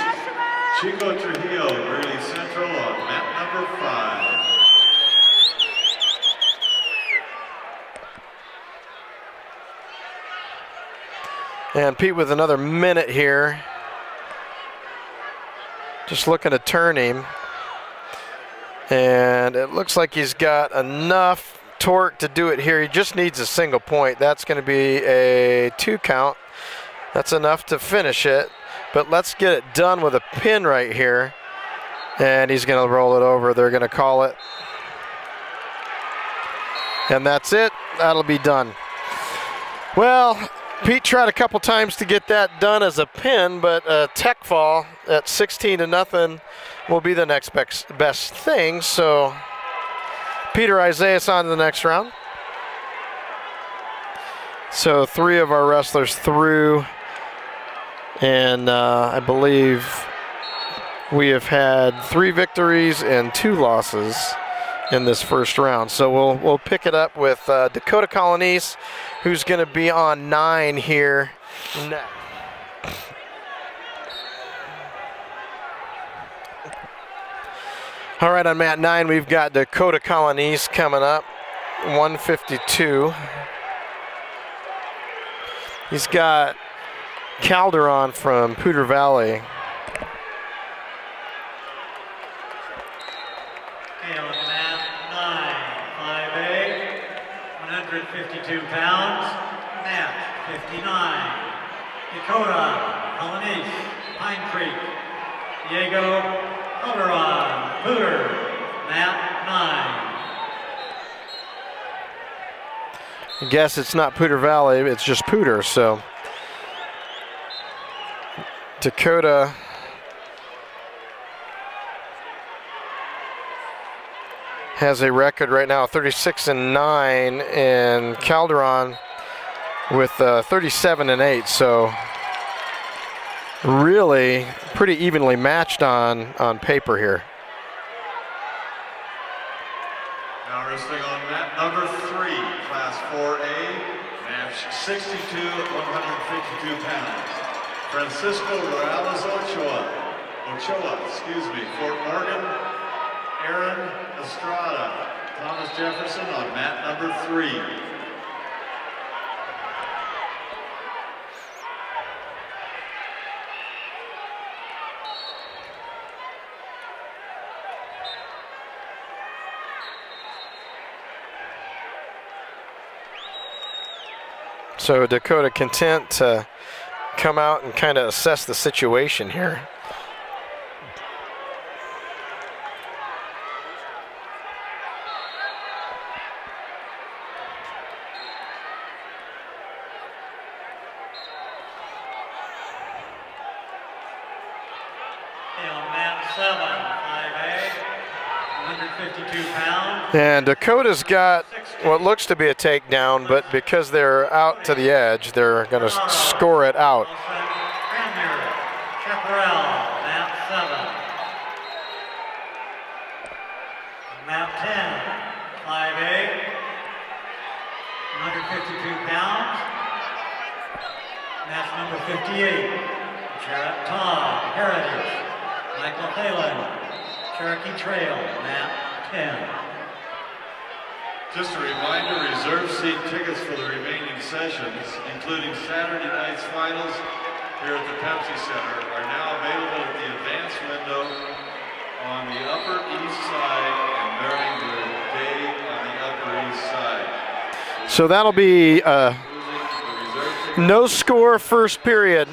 Chico Trujillo, Greeley Central on mat number 5. And Pete with another minute here. Just looking to turn him. And it looks like he's got enough torque to do it here. He just needs a single point. That's going to be a 2 count. That's enough to finish it. But let's get it done with a pin right here. And he's going to roll it over. They're going to call it. And that's it. That'll be done. Well, Pete tried a couple times to get that done as a pin, but a tech fall at 16-0 will be the next best thing. So Peter Isaias on to the next round. So 3 of our wrestlers through, and I believe we have had 3 victories and 2 losses in this first round. So we'll pick it up with Dakota Colonise, who's going to be on 9 here next. All right, on mat 9, we've got Dakota Colonise coming up, 152. He's got Calderon from Poudre Valley. Okay, on mat 9, 5A, 152 pounds, match 59. Dakota Colonise, Pine Creek. Diego Calderon, Poudre, mat 9. I guess it's not Poudre Valley, it's just Poudre, so Dakota has a record right now 36-9, and Calderon with 37-8, so really pretty evenly matched on paper here. Now wrestling on mat number 3, class 4A, match 62 at 152 pounds. Francisco Morales Ochoa, Fort Morgan. Aaron Estrada, Thomas Jefferson on mat number 3. So Dakota content to come out and kind of assess the situation here. pounds. And Dakota's got what looks to be a takedown, but because they're out to the edge, they're going to score it out. Map 7. Map 10, 5A, 152 pounds. Match number 58, Raton, Heritage, Michael Phelan, Cherokee Trail, map 10. Just a reminder, reserve seat tickets for the remaining sessions, including Saturday night's finals here at the Pepsi Center, are now available at the advance window on the Upper East Side and during the day on the Upper East Side. So that'll be no score first period.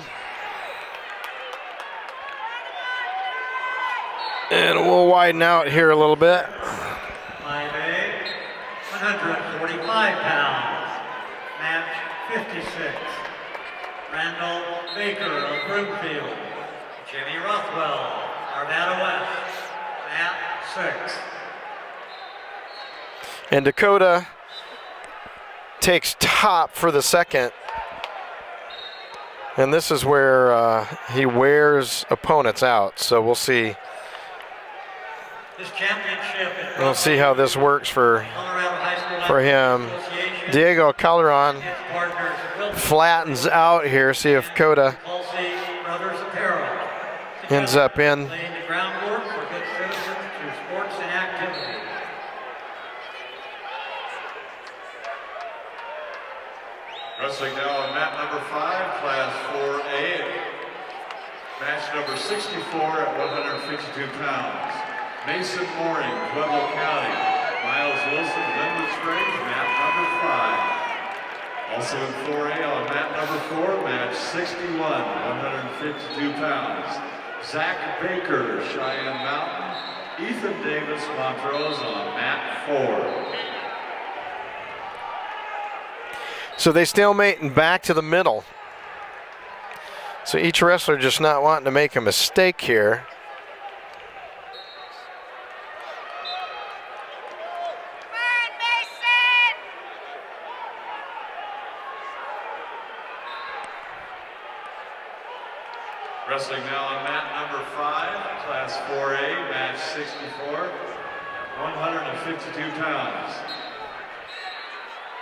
And we'll widen out here a little bit. 5A, 145 pounds, match 56. Randall Baker of Broomfield, Jimmy Rothwell, Arvada West, map 6. And Dakota takes top for the second. And this is where he wears opponents out. So we'll see. This championship is we'll see how this works for him. Diego Calderon flattens out here. See if Koka ends up in. Wrestling now on mat number 5, class 4A. Match number 64 at 152 pounds. Mason Mooring, Pueblo County. Miles Wilson, Linwood Springs, mat number 5. Also in 4A on mat number 4, match 61, 152 pounds. Zach Baker, Cheyenne Mountain. Ethan Davis, Montrose on mat 4. So they stalemate and back to the middle. So each wrestler just not wanting to make a mistake here. Wrestling now on mat number 5, class 4A, match 64, 152 pounds.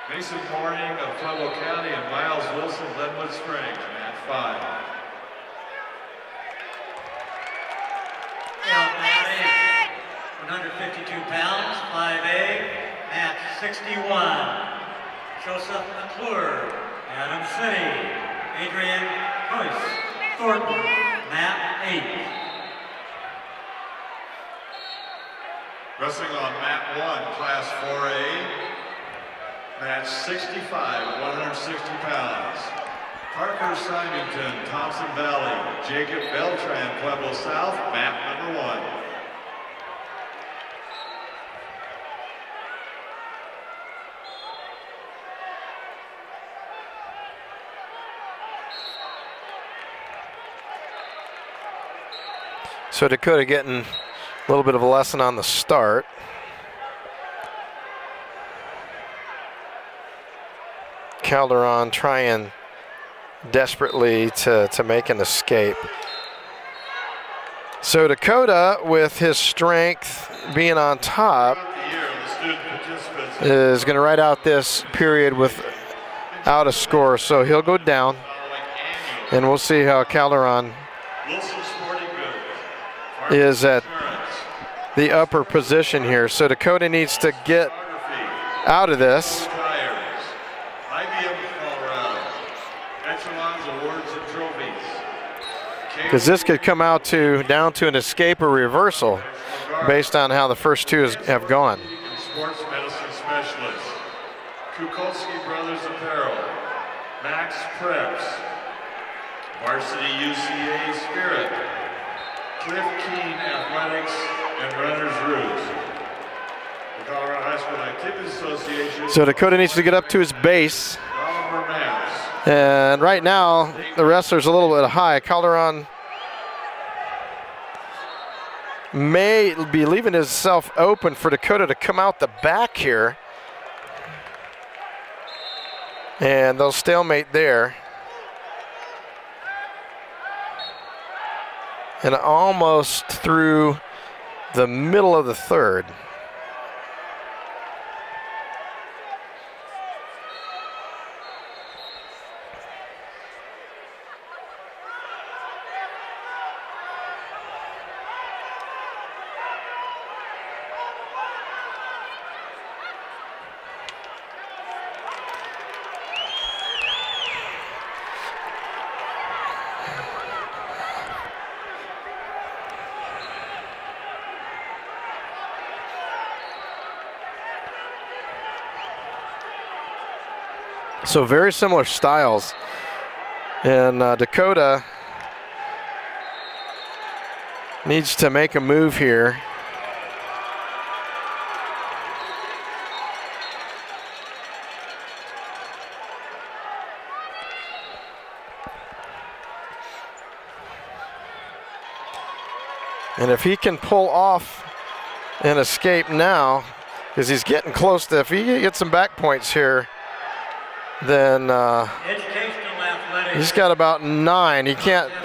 Mason Mooring of Pueblo County and Miles Wilson, Linwood Springs, mat 5. Mat 8, 152 pounds, 5A, match 61. Joseph McClure, Adam City, Adrian Hoyce, Thornton, mat 8. Wrestling on mat 1, class 4A. Match 65, 160 pounds. Parker Symington, Thompson Valley. Jacob Beltran, Pueblo South, map number 1. So Dakota getting a little bit of a lesson on the start. Calderon trying desperately to make an escape. So Dakota, with his strength being on top, is going to ride out this period without a score. So he'll go down, and we'll see how Calderon is at the upper position here. So Dakota needs to get out of this. Because this could come out down to an escape or reversal based on how the first two have gone. Sports medicine specialist, Kukolski Brothers Apparel, Max Preps, Varsity UCA Spirit, Cliff Keen Athletics, and Runners Roots. The Colorado High School Activities Association. So Dakota needs to get up to his base. And right now, the wrestler's a little bit high. Calderon may be leaving himself open for Dakota to come out the back here. And they'll stalemate there. And almost through the middle of the third. So very similar styles. And Dakota needs to make a move here. And if he can pull off an escape now, because he's getting close to, if he gets some back points here, then he's got about 9.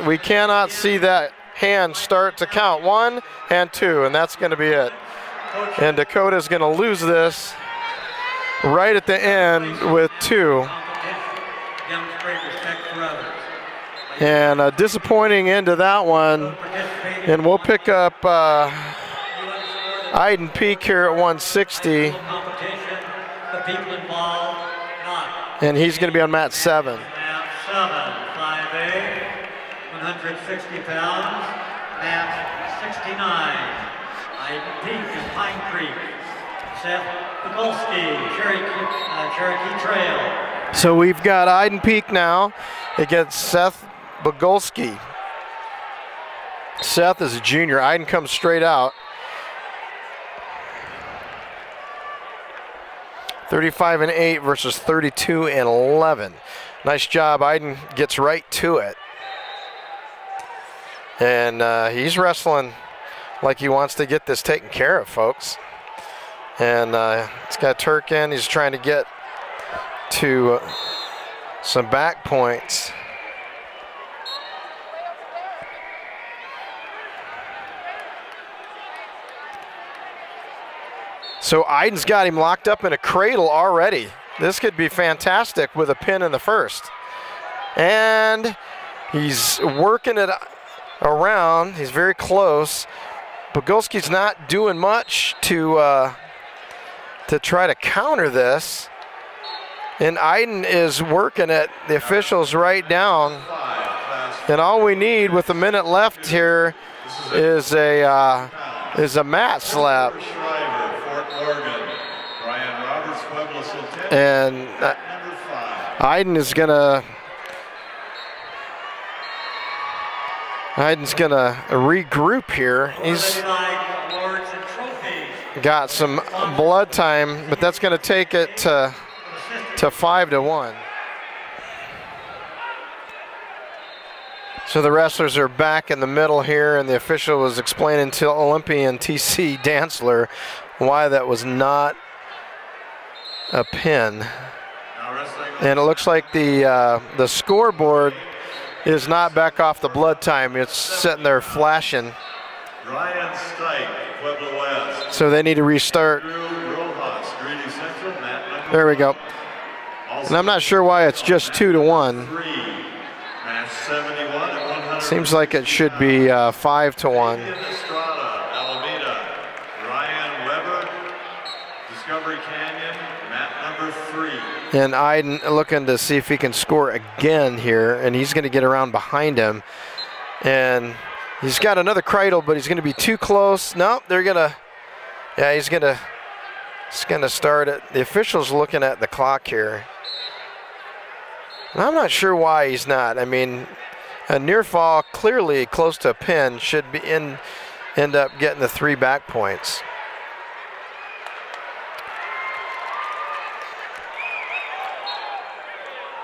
We cannot see that hand start to count. 1 and 2, and that's going to be it. And Dakota's going to lose this right at the end with 2. And a disappointing end to that one. And we'll pick up Iden Peak here at 160. And he's going to be on mat 7. Mat 7, 5A, 160 pounds, mat 69. Iden Peak and Pine Creek. Seth Pulski, Cherokee Trail. So we've got Iden Peak now against Seth Bogolski. Seth is a junior. Iden comes straight out. 35 and 8 versus 32 and 11. Nice job. Iden gets right to it. And he's wrestling like he wants to get this taken care of, folks. And it's got Turk in. He's trying to get to some back points. So Iden's got him locked up in a cradle already. This could be fantastic with a pin in the first. And he's working it around. He's very close. Bogolski's not doing much to try to counter this. And Iden is working it. The officials right down. And all we need with a minute left here is a mat slap. And Iden's gonna regroup here. He's got some blood time, but that's gonna take it to 5-1. So the wrestlers are back in the middle here, and the official was explaining to Olympian TC Dantzler why that was not a pin. And it looks like the scoreboard is not back off the blood time. It's sitting there flashing. So they need to restart. There we go. And I'm not sure why it's just 2-1. Seems like it should be 5-1. And Iden looking to see if he can score again here, and he's going to get around behind him. And he's got another cradle, but he's going to be too close. No, they're going to, yeah, he's going to start it. The official's looking at the clock here. And I'm not sure why he's not. I mean, a near fall, clearly close to a pin, should be end up getting the 3 back points.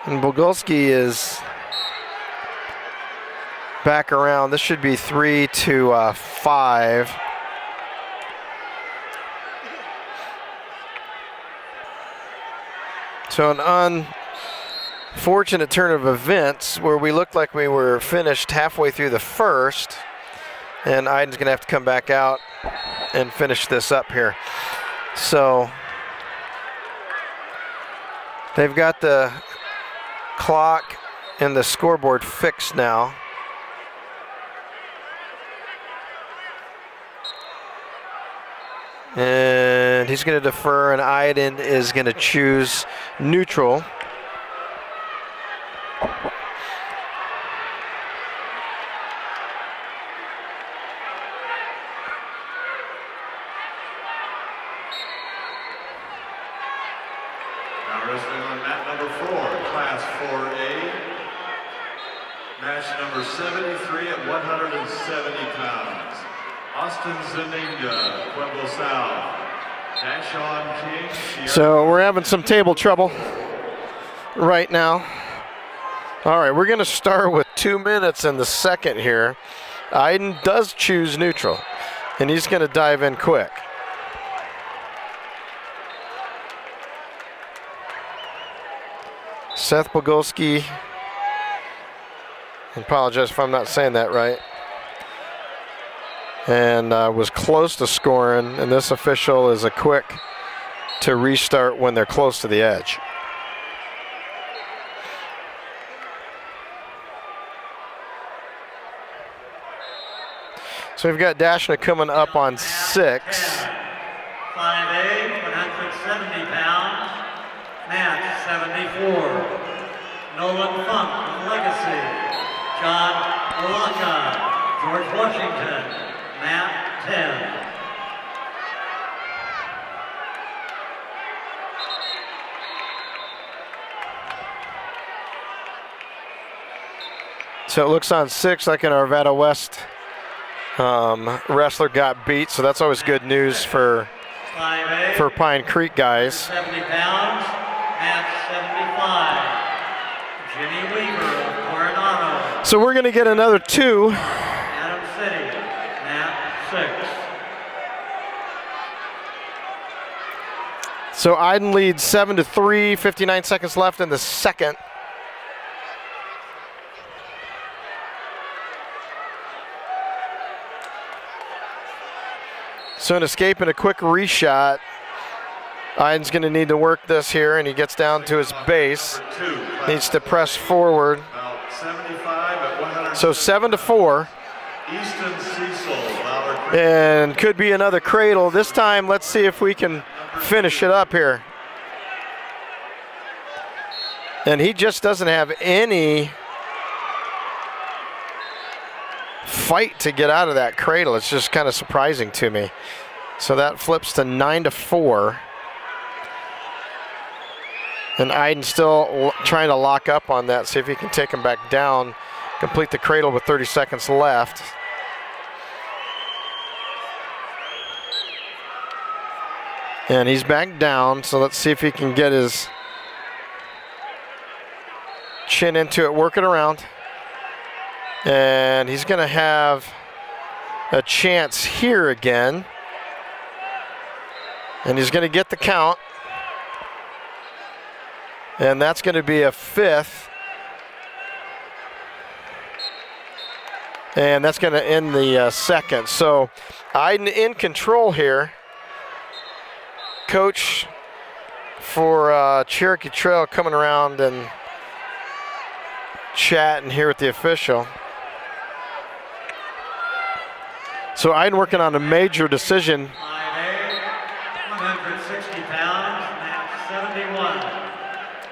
And Bogolski is back around. This should be 3-5. So an unfortunate turn of events where we looked like we were finished halfway through the first, and Iden's going to have to come back out and finish this up here. So they've got the clock and the scoreboard fixed now. And he's going to defer, and Iden is going to choose neutral. Now wrestling on mat number 4, class 4A. Match number 73 at 170 pounds. Austin Zeninga, Pueblo South. Dashon King. So we're having some table trouble right now. All right, we're going to start with 2 minutes in the second here. Iden does choose neutral, and he's going to dive in quick. Seth Bogolski, I apologize if I'm not saying that right, and was close to scoring, and this official is a quick to restart when they're close to the edge. So we've got Dashner coming up on 6. 5A, 170 pounds. Match 74. Nolan Funk of Legacy. John Alaka, George Washington. Matt 10. So it looks on 6 like an Arvada West wrestler got beat, so that's always good news for Pine Creek guys. 70 pounds, match 75. Jimmy Weaver of Coronado. So we're going to get another 2. Adam City, match 6. So Iden leads 7-3, 59 seconds left in the second. So an escape and a quick reshot. Iden's going to need to work this here, and he gets down to his base. Needs to press forward. So 7-4. And could be another cradle. This time, let's see if we can finish it up here. And he just doesn't have any fight to get out of that cradle. It's just kind of surprising to me. So that flips to 9-4. And Iden still trying to lock up on that, see if he can take him back down, complete the cradle with 30 seconds left. And he's back down, so let's see if he can get his chin into it, work it around. And he's going to have a chance here again. And he's going to get the count. And that's going to be a 5th. And that's going to end the second. So Iden in control here. Coach for Cherokee Trail coming around and chatting here with the official. So Iden working on a major decision. 160 pounds, match 71.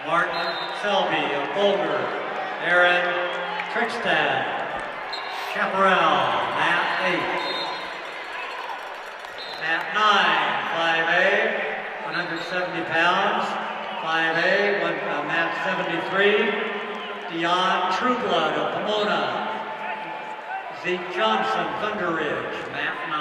Martin Selby of Boulder. Aaron Trickstad. Chaparral, mat 8. Mat 9, 5A, 170 pounds. 5A, mat 73. Dion Trueblood of Pomona. Zeke Johnson, Thunder Ridge, mat 9.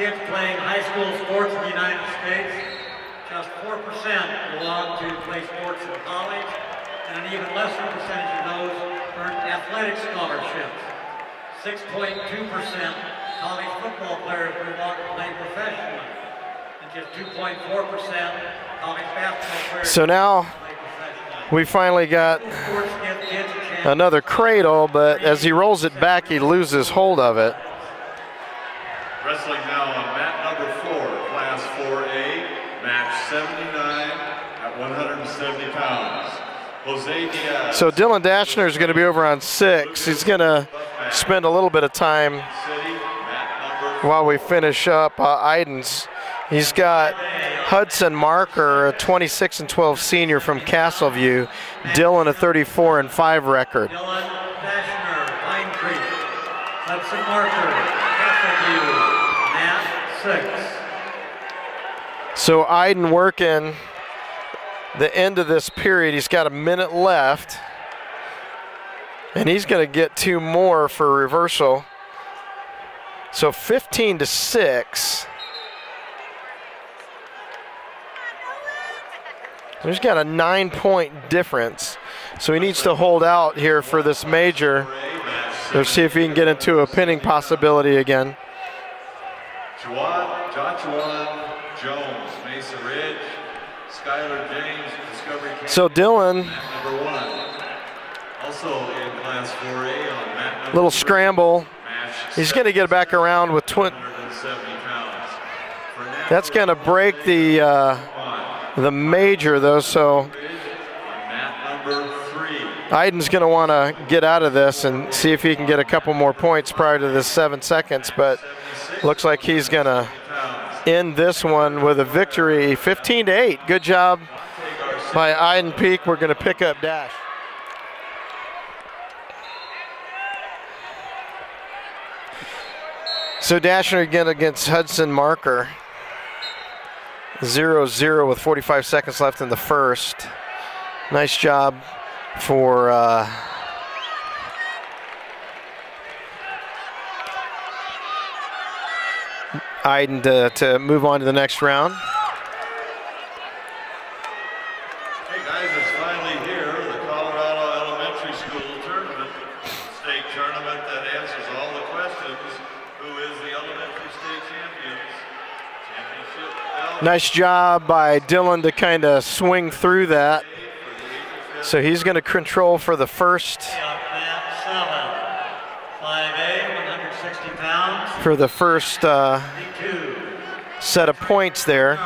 kids playing high school sports in the United States, just 4% go on to play sports in college, and an even lesser percentage of those earn athletic scholarships. 6.2% college football players move on to play professionally, and just 2.4% college basketball players. So now we finally got another cradle, but as he rolls it back, he loses hold of it. Wrestling now on mat number 4, class 4A, match 79 at 170 pounds. Jose Diaz. So Dylan Dashner is going to be over on 6. He's going to spend a little bit of time while we finish up Iden's. He's got Hudson Marker, a 26-12 senior from Castleview. Dylan, a 34-5 record. Dylan Dashner, Pine Creek. Hudson Marker, Castleview, mat 6. So Iden working the end of this period. He's got a minute left, and he's going to get 2 more for reversal. So 15-6. He's got a 9-point difference. So he needs to hold out here for this major. Let's see if he can get into a pinning possibility again. Joshua Jones, Mesa Ridge. Skylar James, Discovery Canyon. So Dylan, Number 1. Also in class 4A on mat number little 3, scramble. match He's going to get back around with 170 pounds. That's going to break the major though, so Iden's going to want to get out of this and see if he can get a couple more points prior to this 7 seconds, but looks like he's going to end this one with a victory, 15-8. Good job by Iden Peak. We're going to pick up Dash. So Dashner again against Hudson Marker. 0-0 with 45 seconds left in the first. Nice job for Iden to move on to the next round. Hey guys, it's finally here, the Colorado Elementary School Tournament, state tournament that answers all the questions. Who is the elementary state champions? Championship belt. Nice job by Dylan to kind of swing through that. So he's going to control for the first. 5A, 160 pounds. For the first set of points there.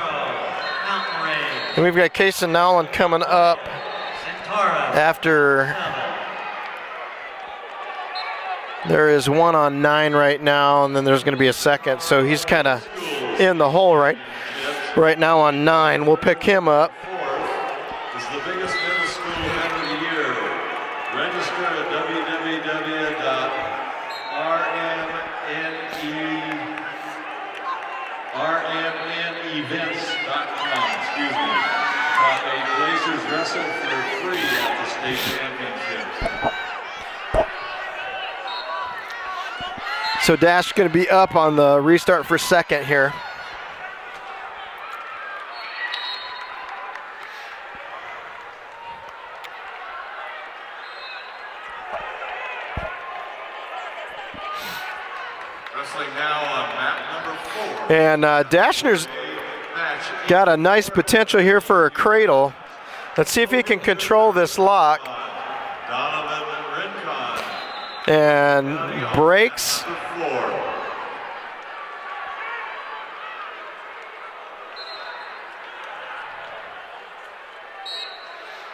And we've got Kason Nowlin coming up after. There is 1 on 9 right now, and then there's going to be a second. So he's kind of in the hole right now on 9. We'll pick him up. This is the biggest middle school event of the year. Register at rmnevents.com. Excuse me. Top 8 placers wrestle for free at the state championships. So Dash going to be up on the restart for second here. Wrestling now on mat number 4. And Dashner's got a nice potential here for a cradle. Let's see if he can control this lock. And breaks.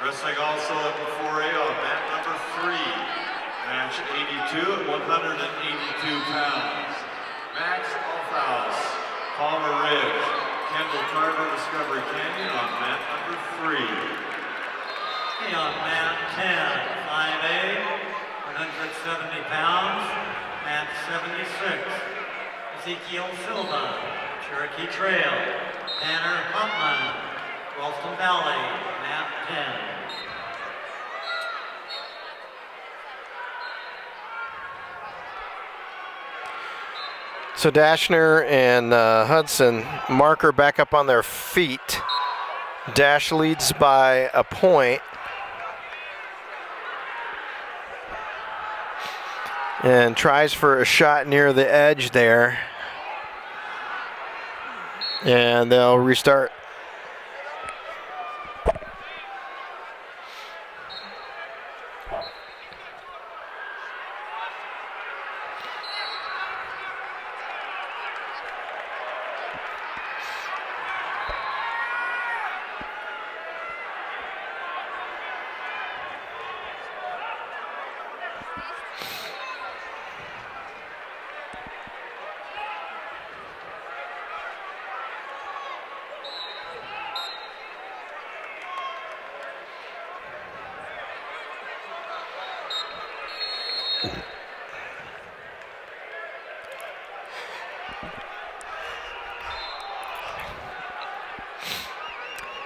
Wrestling also at 4A on mat number 3. Match 82 at 182 pounds. Max Alfaus, Palmer Ridge, Kendall Carter, Discovery Canyon on mat number 3. Okay, on mat 10, 5A, 170 pounds, mat 76. Ezekiel Silva, Cherokee Trail, Tanner Hopman, Ralston Valley, mat 10. So Dashner and Hudson, Marker back up on their feet. Dash leads by a point. And tries for a shot near the edge there. And they'll restart.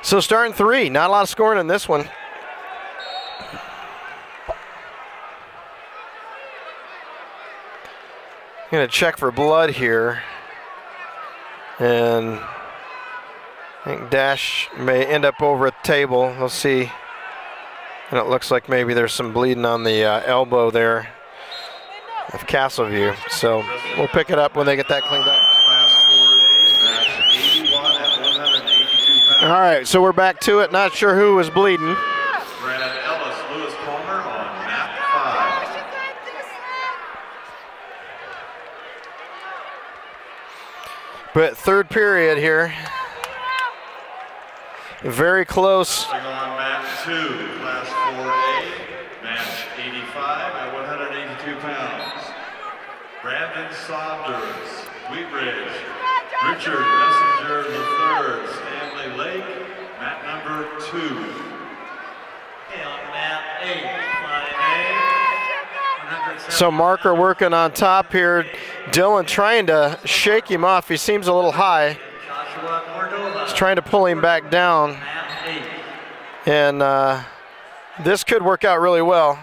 So starting 3, not a lot of scoring in this one. Gonna check for blood here. And I think Dash may end up over a table. We'll see. And it looks like maybe there's some bleeding on the elbow there of Castleview. So we'll pick it up when they get that cleaned up. All right, so we're back to it. Not sure who was bleeding. But third period here. Very close. On mat 2, class 4A, match 85 at 182 pounds. Brandon Saunders, Wheatridge, Richard Messenger III, Stanley Lake, mat number 2. On mat 8, 5A. So Marker working on top here. Dylan trying to shake him off. He seems a little high. He's trying to pull him back down. And this could work out really well.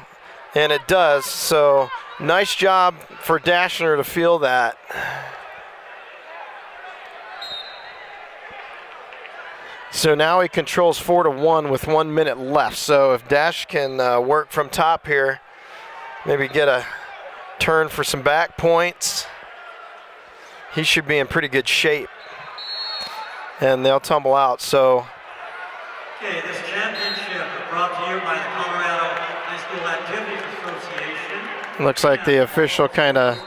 And it does. So nice job for Dashner to feel that. So now he controls 4-1 with 1 minute left. So if Dash can work from top here, maybe get a turn for some back points, he should be in pretty good shape. And they'll tumble out. So okay, this championship is brought to you by the Colorado High School Activities Association. Looks like the official kind of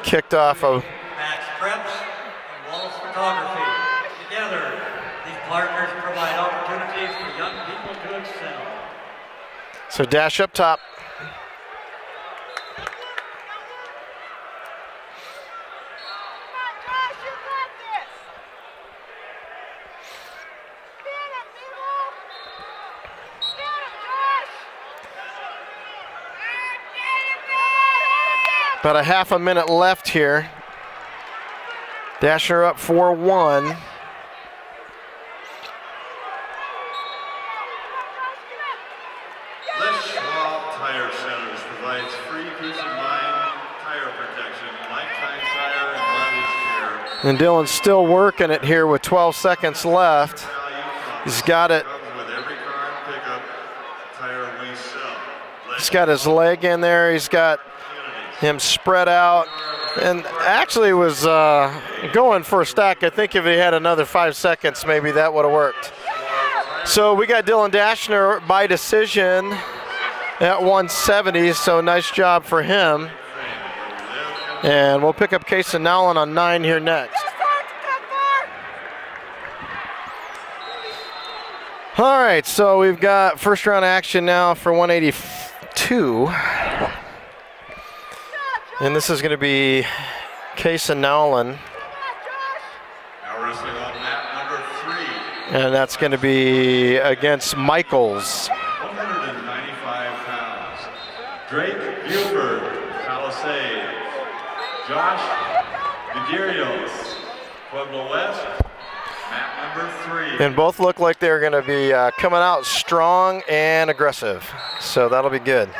kicked off of Max Preps and Walls Photography. Together, these partners provide opportunities for young people to excel. So Dash up top. About a half a minute left here. Dashner up 4-1. Les Schwab Tire Centers provides free peace of mind tire protection, lifetime tire, and luggage care. And Dylan's still working it here with 12 seconds left. He's got it. With every car and pickup tire we sell. He's got his leg in there. He's got him spread out, and actually was going for a stack. I think if he had another 5 seconds, maybe that would have worked. So we got Dylan Dashner by decision at 170, so nice job for him. And we'll pick up Case and Nowlin on 9 here next. All right, so we've got first round action now for 182. And this is going to be Case and Nowlin. Now wrestling on mat number 3. And that's going to be against Michaels. 195 pounds. Drake Buford, Palisade. Josh Vigirios, Pueblo West, mat number 3. And both look like they're going to be coming out strong and aggressive. So that'll be good.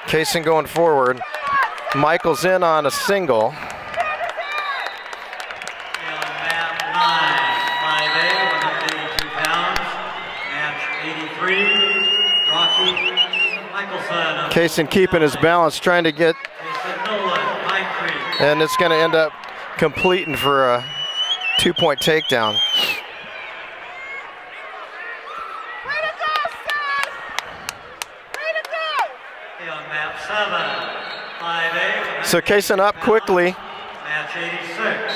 Kaysen going forward. Michael's in on a single. Kaysen keeping his balance, trying to get, and it's going to end up completing for a 2-point takedown. So Kaysen up quickly. Match 86.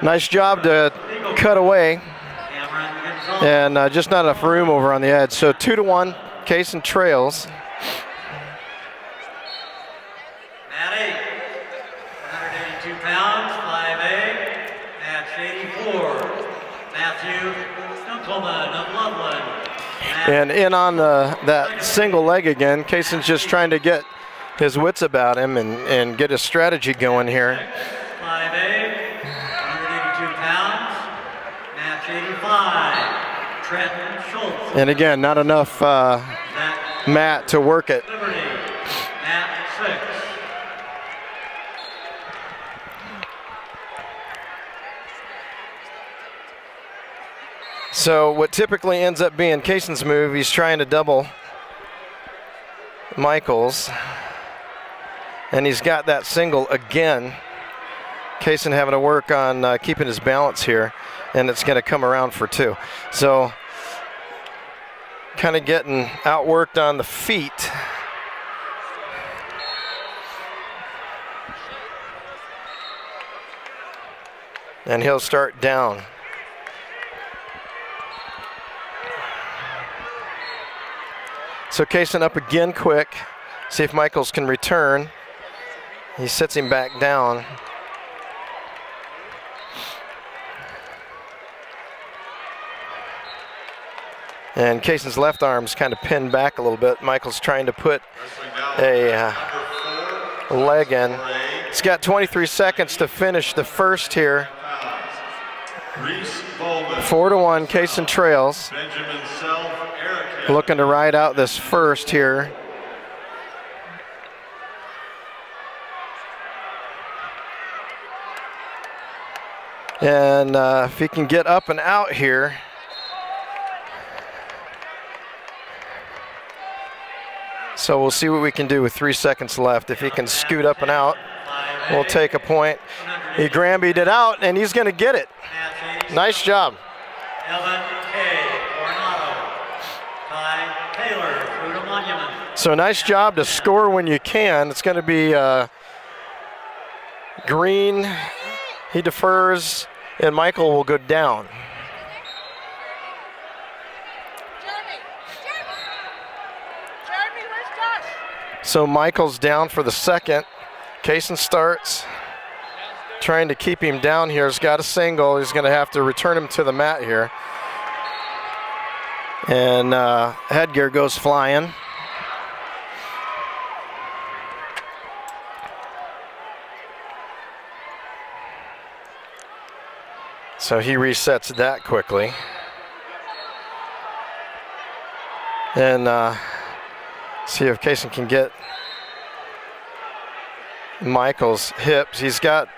Nice job to cut away, and just not enough room over on the edge. So 2-1, Kaysen trails. Matt 8, 182 pounds, 5A, match 84. Matthew Dunkelman of Loveland. And in on that single leg again. Kaysen's just trying to get his wits about him and get his strategy going here. 5A, 182 pounds, match 85. Trenton Schultz. And again, not enough mat to work it. Liberty, Matt 6. So what typically ends up being Kaysen's move, he's trying to double Michaels. And he's got that single again. Kaysen having to work on keeping his balance here, and it's going to come around for 2. So kind of getting outworked on the feet. And he'll start down. So Kaysen up again quick. See if Michaels can return. He sets him back down. And Kaysen's left arm's kind of pinned back a little bit. Michaels trying to put a leg in. He's got 23 seconds to finish the first here. 4-1, Kaysen trails. Looking to ride out this first here. And if he can get up and out here. So we'll see what we can do with 3 seconds left. If he can scoot up and out, we'll take a point. He Granby'd it out, and he's going to get it. Nice job. So nice job to score when you can. It's going to be Green. He defers, and Michael will go down. So Michael's down for the second. Kaysen starts, trying to keep him down here. He's got a single. He's going to have to return him to the mat here. And headgear goes flying. So he resets that quickly. And see if Kaysen can get Michael's hips. He's got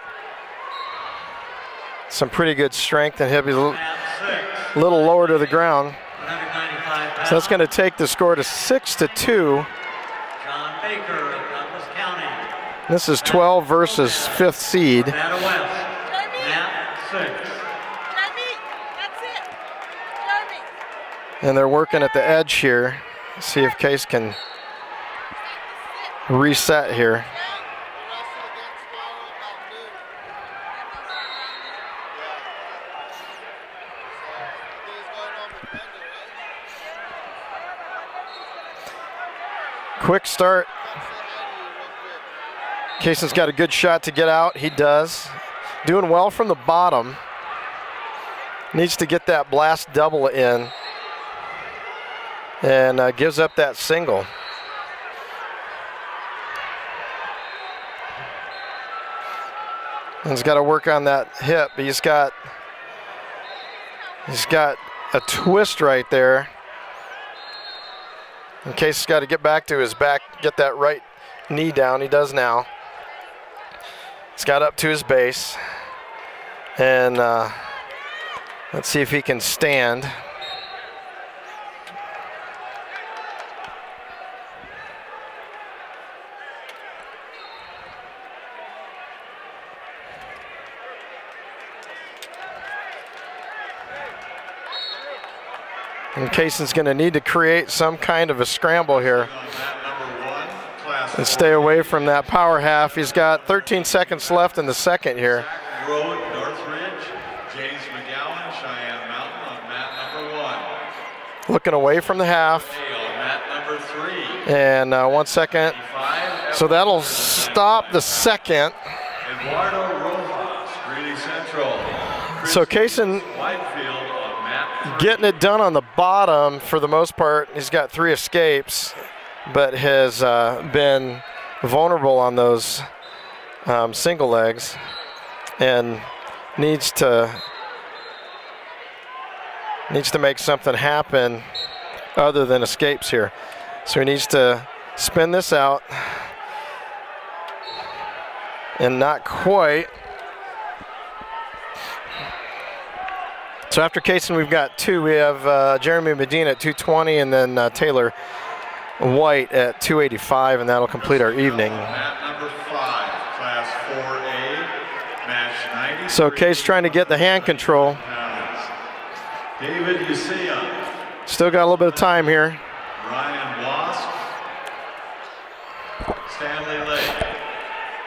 some pretty good strength and hip. He's a little lower to the ground. So that's going to take the score to 6-2. This is 12 versus 5th seed. And they're working at the edge here. See if Case can reset here. Quick start. Kaysen's got a good shot to get out. He does. Doing well from the bottom. Needs to get that blast double in. And gives up that single. And he's got to work on that hip. He's got a twist right there. In case he's got to get back to his back, get that right knee down. He does now. He's got up to his base. And let's see if he can stand. And Kaysen's going to need to create some kind of a scramble here and stay away from that power half. He's got 13 seconds left in the second here. Road, Northridge, James McGowan, Cheyenne Mountain on mat number 1. Looking away from the half. On mat number 3. And 1 second. So that'll stop the second. Eduardo Rojas, Greeley Central. So Kaysen getting it done on the bottom for the most part. He's got 3 escapes, but has been vulnerable on those single legs and needs to make something happen other than escapes here. So he needs to spin this out, and not quite. So after Kaysen, we've got 2. We have Jeremy Medina at 220, and then Taylor White at 285, and that'll complete our evening. Mat number 5, class 4A, match 93. So Kay's trying to get the hand control. David Usia. Still got a little bit of time here. Ryan Wasp. Stanley Lake.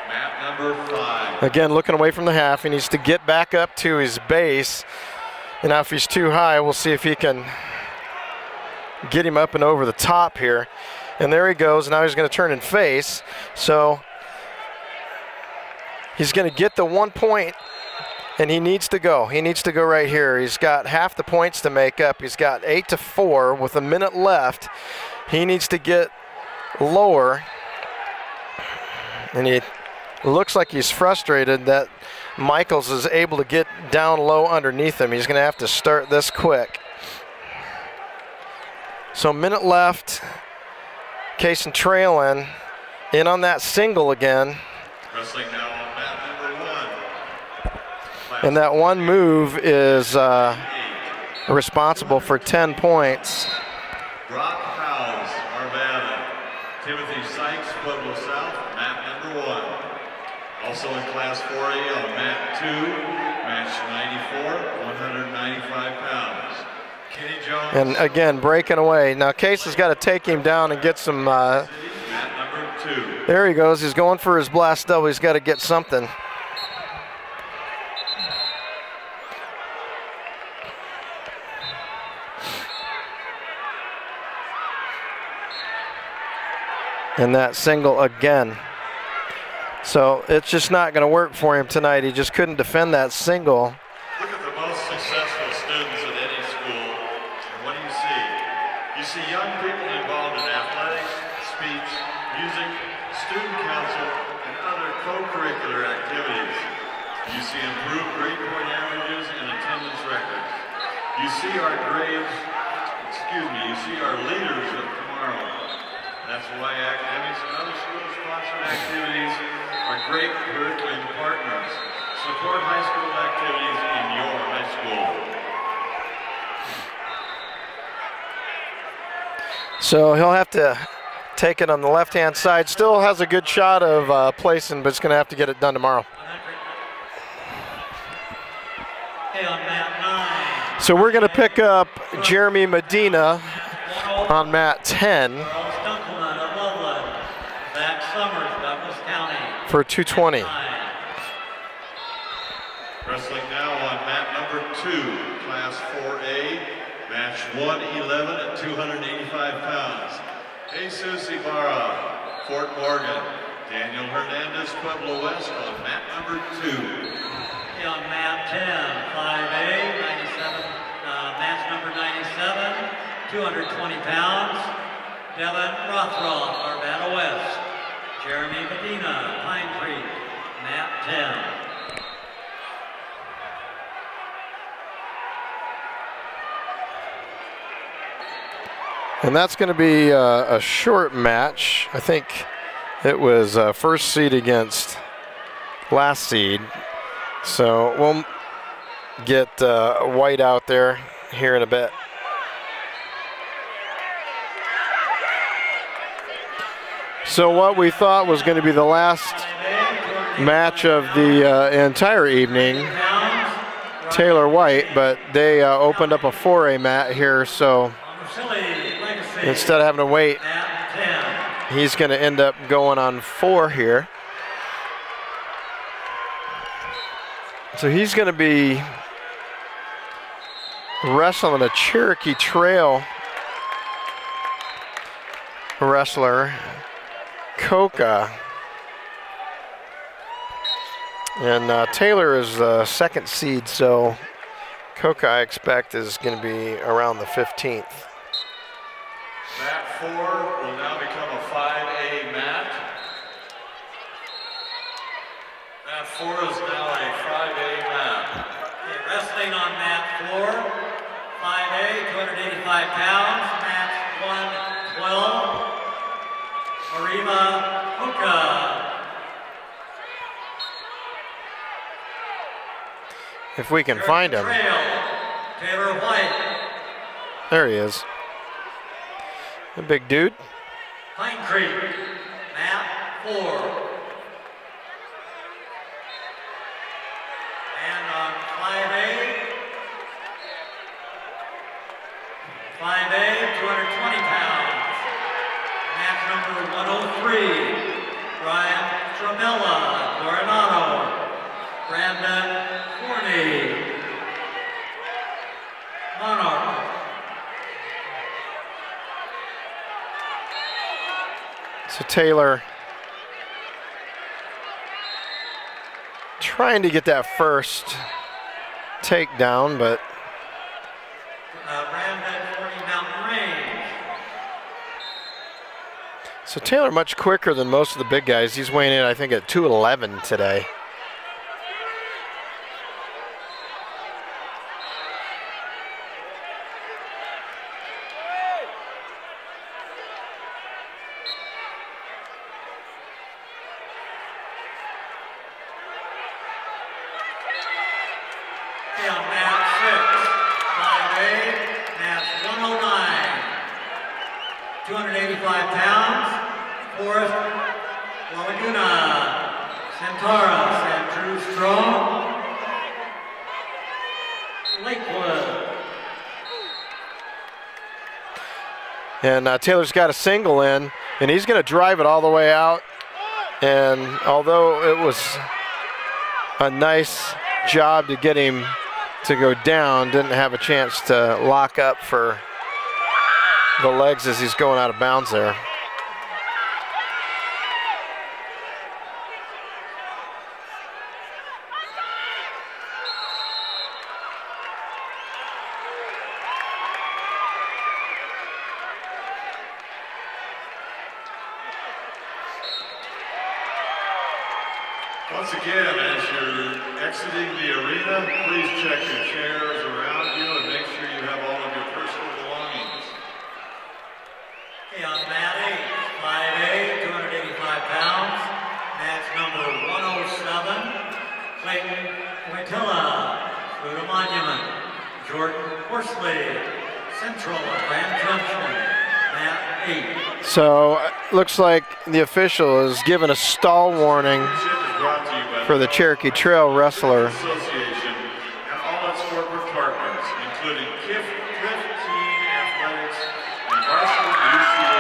Mat number 5. Again, looking away from the half. He needs to get back up to his base. And now if he's too high, we'll see if he can get him up and over the top here. And there he goes. Now he's going to turn and face. So he's going to get the 1 point, and he needs to go. He needs to go right here. He's got half the points to make up. He's got 8-4 with a minute left. He needs to get lower. And he looks like he's frustrated that Michaels is able to get down low underneath him. He's going to have to start this quick. So minute left. Kaysen trailing. In on that single again. Wrestling now on mat number 1. And that one move is responsible for 10 points. Brock Howes, Arvada. Timothy Sykes, Pueblo South, mat number 1. Also in class 4A on mat 2, match 94, 195 pounds. Kenny Jones. And again, breaking away. Now Case has got to take him down and get some. Mat number 2. There he goes. He's going for his blast double. He's got to get something. And that single again. So it's just not going to work for him tonight. He just couldn't defend that single. Look at the most successful students at any school, and what do you see? You see young people involved in athletics, speech, music, student council, and other co-curricular activities. You see improved grade point averages and attendance records. You see our you see our leaders of tomorrow. That's why academics and other school-sponsored activities are great curriculum partners. Support high school activities in your high school. So he'll have to take it on the left-hand side. Still has a good shot of placing, but it's going to have to get it done tomorrow. So we're going to pick up Jeremy Medina on mat 10 for 220. Wrestling now on mat number 2, class 4A, match 111 at 285 pounds. Jesus Ibarra, Fort Morgan. Daniel Hernandez, Pueblo West on mat number 2. On mat 10, 5A, 97, match number 97, 220 pounds. Devin Rothroth, Arvada West. Jeremy Medina, Pine Creek, mat 10. And that's going to be a short match. I think it was first seed against last seed. So we'll get White out there here in a bit. So what we thought was going to be the last match of the entire evening Taylor White, but they opened up a 4A mat here, so instead of having to wait, he's going to end up going on 4 here. So he's going to be wrestling a Cherokee Trail wrestler, Koka. And Taylor is the 2nd seed, so Koka, I expect, is going to be around the 15th. Mat 4 will now become a 5A mat. Mat 4 is now a 5A mat. Okay, wrestling on mat 4, 5A, 285 pounds, mat 112, Arima Koka. If we can find him. Taylor White. There he is. The big dude. Pine Creek, mat 4. And on 5A, 220 pounds. Match number 103, Brian Tramella, Coronado. Brandon Monarch. So Taylor trying to get that first takedown, but Brandon 40 Mountain Range. so Taylor much quicker than most of the big guys. He's weighing in, I think, at 211 today. On mat 6, 5A, match 109, 285 pounds, Forrest Laguna, Centaurus, and Drew Strong, Lakewood. And Taylor's got a single in, and he's going to drive it all the way out. And although it was a nice job to get him to go down, didn't have a chance to lock up for the legs as he's going out of bounds there. Once again, as you're exiting the arena, please check your chairs around you and make sure you have all of your personal belongings. Okay, on mat 8, 5A, 285 pounds, match number 107, Clayton Witilla, Buddha Monument, Jordan Horsley, Central, Grand Junction, mat 8. So looks like the official is giving a stall warning for the Cherokee Trail wrestler. Association and all its corporate partners, including KIF, Teen Athletics, and Varsity UCA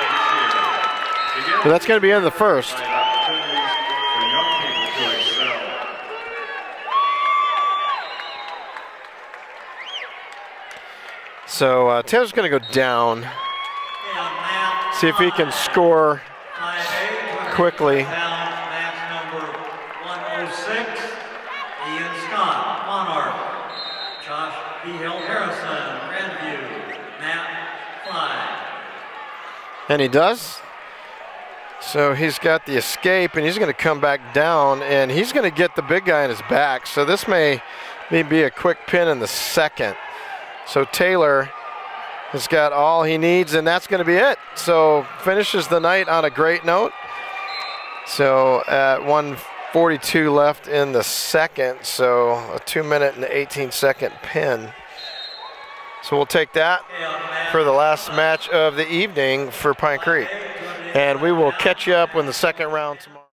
cheer. So that's going to be in the first. Opportunities for young people to excel. So Taylor's going to go down, see if he can score quickly. Match number 106, Ian Scott, Monarch, Josh Behill Harrison, Grandview, mat 5. And he does. So he's got the escape, and he's going to come back down, and he's going to get the big guy in his back. So this may be a quick pin in the second. So Taylor has got all he needs, and that's going to be it. So finishes the night on a great note. So at 1:42 left in the second, so a 2-minute and 18-second pin. So we'll take that for the last match of the evening for Pine Creek. And we will catch you up in the second round tomorrow.